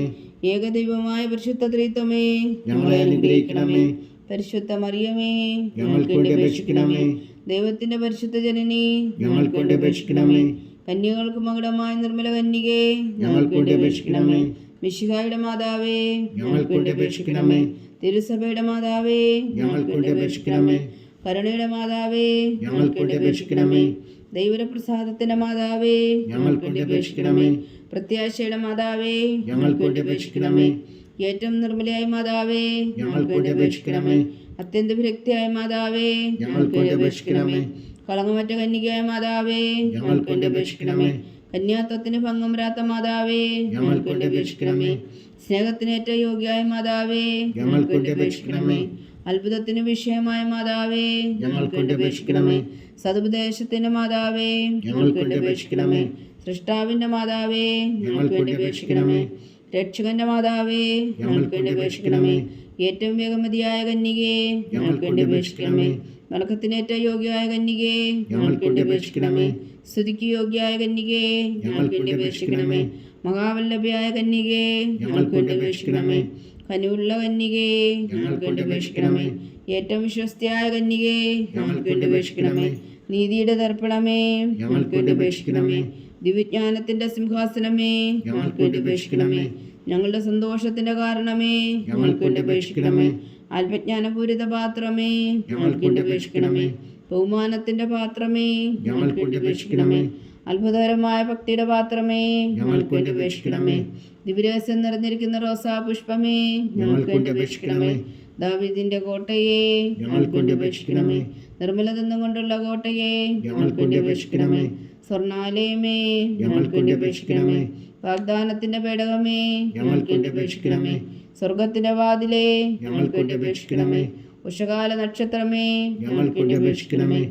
ഏകദൈവമായ പരിശുദ്ധ ത്രിത്വമേ, ഞങ്ങളെ അനുഗ്രഹിക്കണമേ, പരിശുദ്ധ മറിയമേ, ഞങ്ങൾക്ക് വേണ്ടി അപേക്ഷിക്കണമേ, ദൈവത്തിന്റെ പരിശുദ്ധ ജനനി, ഞങ്ങൾക്ക് വേണ്ടി അപേക്ഷിക്കണമേ, കന്യകൾക്ക് മകുടമായ നിർമ്മല കന്യകേ, ഞങ്ങൾക്ക് വേണ്ടി അപേക്ഷിക്കണമേ, മിശിഹായുടെ മാതാവേ, ഞങ്ങൾക്ക് വേണ്ടി അപേക്ഷിക്കണമേ, തിരുസഭയുടെ മാതാവേ, ഞങ്ങൾക്ക് വേണ്ടി അപേക്ഷിക്കണമേ, കരുണയുടെ മാതാവേ, ഞങ്ങൾക്ക് വേണ്ടി അപേക്ഷിക്കണമേ, ദൈവപ്രസാദത്തിന്റെ മാതാവേ, ഞങ്ങൾക്ക് വേണ്ടി അപേക്ഷിക്കണമേ, പ്രത്യാശയുടെ മാതാവേ, ഞങ്ങൾക്ക് വേണ്ടി അപേക്ഷിക്കണമേ, ഏറ്റവും നിർമ്മലയായ മാതാവേ, ഞങ്ങൾക്ക് വേണ്ടി അപേക്ഷിക്കണമേ, അത്യന്ത വിരക്തിയായ മാതാവേ, ഞങ്ങൾക്ക് വേണ്ടി അപേക്ഷിക്കണമേ, കളങ്കമറ്റ കന്യകയായ മാതാവേ, ഞങ്ങൾക്ക് വേണ്ടി അപേക്ഷിക്കണമേ, കന്യാത്വത്തിന് ഭംഗം വരാത്ത മാതാവേ, ഞങ്ങൾക്ക് വേണ്ടി അപേക്ഷിക്കണമേ. സ്നേഹത്തിനേറ്റ യോഗ്യയായ മാതാവേ, ഞങ്ങൾക്ക് വേണ്ടി അപേക്ഷിക്കണമേ. അത്ഭുതത്തിന് വിഷയമായ മാതാവേ, ഞങ്ങൾക്ക് വേണ്ടി അപേക്ഷിക്കണമേ. സതുപദേശത്തിന്റെ മാതാവേ, ഞങ്ങൾക്ക് വേണ്ടി അപേക്ഷിക്കണമേ. സൃഷ്ടാവിന്റെ മാതാവേ, ഞങ്ങൾക്ക് വേണ്ടി അപേക്ഷിക്കണമേ. രക്ഷകന്റെ മാതാവേ, ഞങ്ങൾക്ക് വേണ്ടി അപേക്ഷിക്കണമേ. ഏറ്റവും വേഗമതിയായ കന്യകേ, ഞങ്ങൾക്ക് വേണ്ടി അപേക്ഷിക്കണമേ. വണക്കത്തിനേറ്റ യോഗ്യയായ കന്യകേ, ഞങ്ങൾക്ക് വേണ്ടി അപേക്ഷിക്കണമേ. സ്തുതിക്ക് യോഗ്യയായ കന്യകേ, ഞങ്ങൾക്ക് വേണ്ടി അപേക്ഷിക്കണമേ. മഹാവല്ലഭയായ കന്യകേ, ഞങ്ങൾക്ക് വേണ്ടി അപേക്ഷിക്കണമേ. കനിവുള്ള കന്യകേ, ഞങ്ങൾക്ക് വേണ്ടി അപേക്ഷിക്കണമേ. ഏറ്റവും വിശ്വസ്തയായ കന്യകേ, ഞങ്ങൾക്ക് വേണ്ടി അപേക്ഷിക്കണമേ. നീതിയുടെ ദർപ്പണമേ, ഞങ്ങൾക്ക് വേണ്ടി അപേക്ഷിക്കണമേ. ദിവ്യജ്ഞാനത്തിന്റെ സിംഹാസനമേ, ഞങ്ങൾക്ക് വേണ്ടി അപേക്ഷിക്കണമേ. ഞങ്ങളുടെ സന്തോഷത്തിന്റെ കാരണമേ, ഞങ്ങൾക്ക് വേണ്ടി അപേക്ഷിക്കണമേ. ആത്മജ്ഞാനപൂരിത പാത്രമേ, ഞങ്ങൾക്ക് വേണ്ടി അപേക്ഷിക്കണമേ. ബഹുമാനത്തിന്റെ പാത്രമേ, ഞങ്ങൾക്ക് വേണ്ടി അപേക്ഷിക്കണമേ. അത്ഭുതകരമായ ഭക്തിയുടെ പാത്രമേ, ഞങ്ങൾക്ക് വേണ്ടി അപേക്ഷിക്കണമേ. ദിവ്യരഹസ്യം നിറഞ്ഞിരിക്കുന്ന റോസാ പുഷ്പമേ, ഞങ്ങൾക്ക് വേണ്ടി അപേക്ഷിക്കണമേ. ദാവീദിന്റെ കോട്ടയെ, ഞങ്ങൾക്ക് വേണ്ടി അപേക്ഷിക്കണമേ. നിർമ്മലതന്നും കൊണ്ടുള്ള കോട്ടയെ, ഞങ്ങൾക്ക് വേണ്ടി അപേക്ഷിക്കണമേ. സ്വർണാലയമേ, ഞങ്ങൾക്ക് വേണ്ടി അപേക്ഷിക്കണമേ. വാഗ്ദാനത്തിന്റെ പേടകമേ, ഞങ്ങൾക്ക് വേണ്ടി അപേക്ഷിക്കണമേ. സ്വർഗത്തിന്റെ വാതിലേ, ഞങ്ങൾക്ക് വേണ്ടി അപേക്ഷിക്കണമേ. ഉഷകാല നക്ഷത്രമേ, ഞങ്ങൾക്ക് വേണ്ടി അപേക്ഷിക്കണമേ.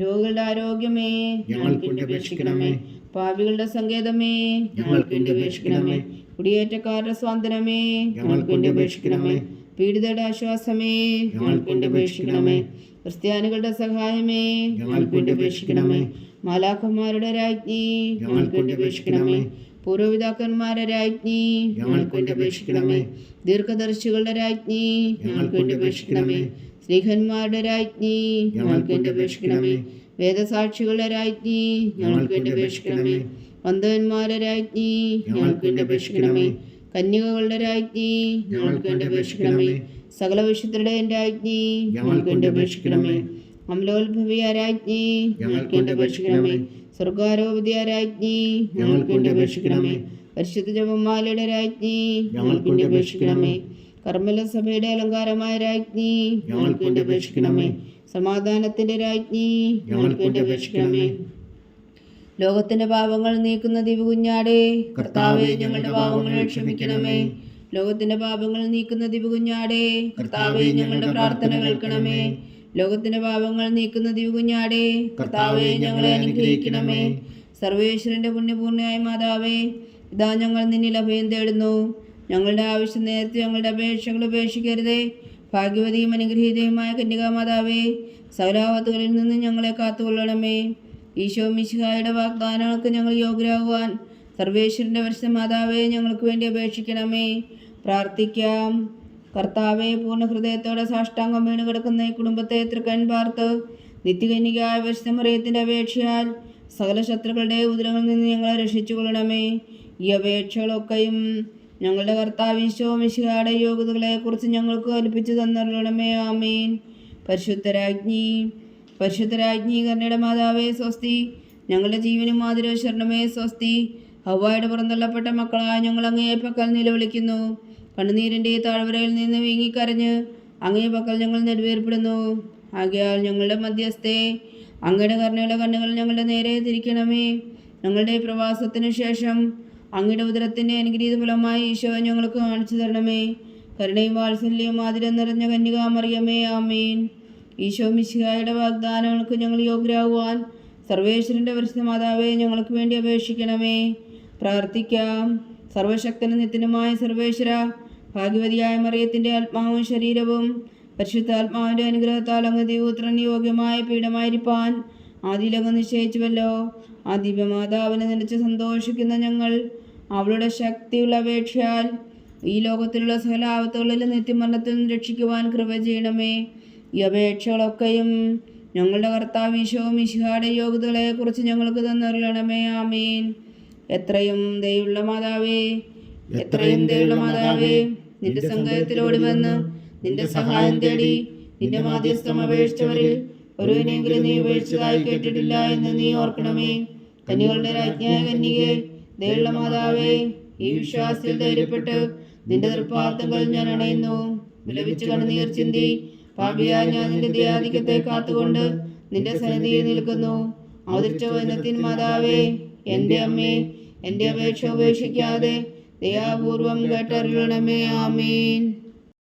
രോഗികളുടെ ആരോഗ്യമേ, ഞങ്ങൾക്ക് വേണ്ടി അപേക്ഷിക്കണമേ. പാപികളുടെ സങ്കേതമേ, ഞങ്ങൾക്ക് വേണ്ടി അപേക്ഷിക്കണമേ. കുടിയേറ്റക്കാരുടെ സ്വാതന്ത്ര്യമേ, ഞങ്ങൾക്ക് വേണ്ടി അപേക്ഷിക്കണമേ. പീഡിതരുടെ ആശ്വാസമേ, ഞങ്ങൾക്ക് വേണ്ടി അപേക്ഷിക്കണമേ. ക്രിസ്ത്യാനികളുടെ സഹായമേ, ഞങ്ങൾക്ക് വേണ്ടി അപേക്ഷിക്കണമേ. മാലാഖന്മാരുടെ രാജ്ഞി, ഞങ്ങൾക്ക് വേണ്ടി അപേക്ഷിക്കണമേ. പൂർവ്വപിതാക്കന്മാരുടെ രാജ്ഞി, ഞങ്ങൾക്ക് വേണ്ടി അപേക്ഷിക്കണമേ. ദീർഘദർശികളുടെ രാജ്ഞി, ഞങ്ങൾക്ക് വേണ്ടി അപേക്ഷിക്കണമേ. സ്ത്രീഹന്മാരുടെ രാജ്ഞി, ഞങ്ങൾക്ക് വേണ്ടി അപേക്ഷിക്കണമേ. വേദസാക്ഷികളുടെ രാജ്ഞി, ഞങ്ങൾക്ക് വേണ്ടി അപേക്ഷിക്കണമേ. വന്ധവന്മാരുടെ രാജ്ഞി, ഞങ്ങൾക്ക് വേണ്ടി അപേക്ഷിക്കണമേ. കന്യകകളുടെ രാജ്ഞി, ഞങ്ങൾക്ക് വേണ്ടി അപേക്ഷിക്കണമേ. സകല വിശുദ്ധരുടെയും രാജ്ഞി, ഞങ്ങൾക്ക് വേണ്ടി അപേക്ഷിക്കണമേ. അമലോത്ഭവിയ രാജ്ഞി, ഞങ്ങൾക്ക് വേണ്ടി അപേക്ഷിക്കണമേ. സ്വർഗാരോപതിയ രാജ്ഞി, ഞങ്ങൾക്ക് വേണ്ടി അപേക്ഷിക്കണമേ. പരിശുദ്ധ ജപമാലയുടെ രാജ്ഞി, ഞങ്ങൾക്ക് വേണ്ടി അപേക്ഷിക്കണമേ. കർമ്മല സഭയുടെ അലങ്കാരമായ രാജ്ഞി, ഞങ്ങൾക്ക് വേണ്ടി അപേക്ഷിക്കണമേ. സമാധാനത്തിന്റെ രാജ്ഞി, ഞങ്ങൾക്ക് വേണ്ടി അപേക്ഷിക്കണമേ. ലോകത്തിന്റെ പാപങ്ങൾ നീക്കുന്ന ദിവകുഞ്ഞാടേ, കർത്താവേ ഞങ്ങളുടെ പാപങ്ങൾ ക്ഷമിക്കണമേ. ലോകത്തിന്റെ പാപങ്ങൾ നീക്കുന്ന ദിവകുഞ്ഞാടേ, കർത്താവേ ഞങ്ങളുടെ പ്രാർത്ഥന കേൾക്കണമേ. ലോകത്തിന്റെ പാപങ്ങൾ നീക്കുന്ന ദിവകുഞ്ഞാടേ, കർത്താവേ ഞങ്ങളെ അനുഗ്രഹിക്കണമേ. സർവേശ്വരന്റെ പുണ്യപൂർണ്ണയായ മാതാവേ, ഇതാ ഞങ്ങൾ നിന്നിൽ അഭയം തേടുന്നു. ഞങ്ങളുടെ ആവശ്യം നേരത്തെ ഞങ്ങളുടെ അപേക്ഷകൾ ഉപേക്ഷിക്കരുതേ. ഭാഗ്യവതിയും അനുഗ്രഹീതയുമായ കന്യകാമാതാവേ, സകലാപത്തുകളിൽ നിന്ന് ഞങ്ങളെ കാത്തുകൊള്ളണമേ. ഈശോ മിശിഹായുടെ വാഗ്ദാനങ്ങൾക്ക് ഞങ്ങൾ യോഗ്യരാകുവാൻ സർവേശ്വരന്റെ പരിശുദ്ധ മാതാവേ, ഞങ്ങൾക്ക് വേണ്ടി അപേക്ഷിക്കണമേ. പ്രാർത്ഥിക്കാം. കർത്താവെ, പൂർണ്ണ ഹൃദയത്തോടെ സാഷ്ടാംഗം വീണ് കിടക്കുന്ന ഈ കുടുംബത്തെ തൃക്കൺ പാർത്ത് നിത്യകന്യകയായ പരിശുദ്ധ മറിയത്തിന്റെ അപേക്ഷയാൽ സകല ശത്രുക്കളുടെ ഉദരങ്ങളിൽ നിന്ന് ഞങ്ങളെ രക്ഷിച്ചു കൊള്ളണമേ. ഈ അപേക്ഷകളൊക്കെയും ഞങ്ങളുടെ കർത്താവ് ഈശോ മിശിഹായുടെ യോഗ്യതകളെ കുറിച്ച് ഞങ്ങൾക്ക് കൽപ്പിച്ചു തന്നരുളണമേ. ആമേൻ. പരിശുദ്ധരാജ്ഞി കരുണയുടെ മാതാവേ സ്വസ്തി. ഞങ്ങളുടെ ജീവനും മാതിരോ ശരണമേ സ്വസ്തി. ഹവ്വായുടെ പുറന്തള്ളപ്പെട്ട മക്കളായ ഞങ്ങൾ അങ്ങേ പക്കൽ നിലവിളിക്കുന്നു. കണ്ണുനീരിൻ്റെ താഴ്വരയിൽ നിന്ന് വീങ്ങിക്കരഞ്ഞ് അങ്ങേ പക്കൽ ഞങ്ങൾ നെടുവേർപ്പെടുന്നു. ആകയാൽ ഞങ്ങളുടെ മധ്യസ്ഥേ, അങ്ങയുടെ കരുണയുടെ കണ്ണുകൾ ഞങ്ങളുടെ നേരെ തിരിക്കണമേ. ഞങ്ങളുടെ പ്രവാസത്തിന് ശേഷം അങ്ങയുടെ ഉദരത്തിൻ്റെ അനുഗ്രഹീത ഫലമായി ഈശോ ഞങ്ങൾക്ക് കാണിച്ചു തരണമേ. കരുണയും വാത്സല്യവും ആതിരം നിറഞ്ഞ കന്യകാമറിയമേ. ആമേൻ. ഈശോ മിശിഹായുടെ വാഗ്ദാനങ്ങൾക്ക് ഞങ്ങൾ യോഗ്യരാകുവാൻ സർവേശ്വരൻ്റെ പരിശുദ്ധ മാതാവേ, ഞങ്ങൾക്ക് വേണ്ടി അപേക്ഷിക്കണമേ. പ്രാർത്ഥിക്കാം. സർവശക്തനും നിത്യനുമായ സർവേശ്വര, ഭാഗ്യവതിയായ മറിയത്തിൻ്റെ ആത്മാവും ശരീരവും പരിശുദ്ധാത്മാവിൻ്റെ അനുഗ്രഹത്താൽ അങ്ങ് ദൈവപുത്രന് യോഗ്യമായ പീഠമായിരിക്കാൻ ആദിയിലങ്ങ് നിശ്ചയിച്ചുവല്ലോ. ആ ദിവ്യമാതാവിനെ നിലച്ച് സന്തോഷിക്കുന്ന ഞങ്ങൾ അവളുടെ ശക്തിയുള്ള അപേക്ഷയാൽ ഈ ലോകത്തിലുള്ള സകല ആപത്തുകളിൽ നിത്യമരണത്തിൽ നിന്ന് രക്ഷിക്കുവാൻ കൃപ ചെയ്യണമേ. ഈ അപേക്ഷകളൊക്കെയും ഞങ്ങളുടെ കർത്താവ് ഈശോ മിശിഹായുടെ യോഗ്യതകളെക്കുറിച്ച് ഞങ്ങൾക്ക് തന്നരുളണമേ. ആമേൻ. എത്രയും ദയുള്ള മാതാവേ, നിന്റെ സങ്കേതത്തിലോടി വന്ന് നിന്റെ സഹായം തേടി നിന്റെ മാധ്യസ്ഥം അപേക്ഷിച്ചവരിൽ ഒരുവിനെങ്കിലും നീ ഉപേക്ഷിച്ചതായി കേട്ടിട്ടില്ല എന്ന് നീ ഓർക്കണമേ. കന്യകളുടെ രാജ്ഞിയായ കന്യകേ, ദയുള്ള മാതാവേ, ഈ വിശ്വാസത്തിൽ ധൈര്യപ്പെട്ട് നിന്റെ തൃപ്പാദങ്ങൾ ഞാൻ അണയുന്നു. വിലപിച്ച് കണ്ണുനീർ ചിന്തി പാപിയായ ഞാൻ നിന്റെ ദയാധിക്യത്തെ കാത്തുകൊണ്ട് നിന്റെ സന്നിധിയിൽ നിൽക്കുന്നു. അവതരിച്ച വചനത്തിൻ മാതാവേ, എൻ്റെ അമ്മേ, എൻ്റെ അപേക്ഷ ഉപേക്ഷിക്കാതെ ദയാപൂർവം കേട്ടരുളണമേ. ആമേൻ.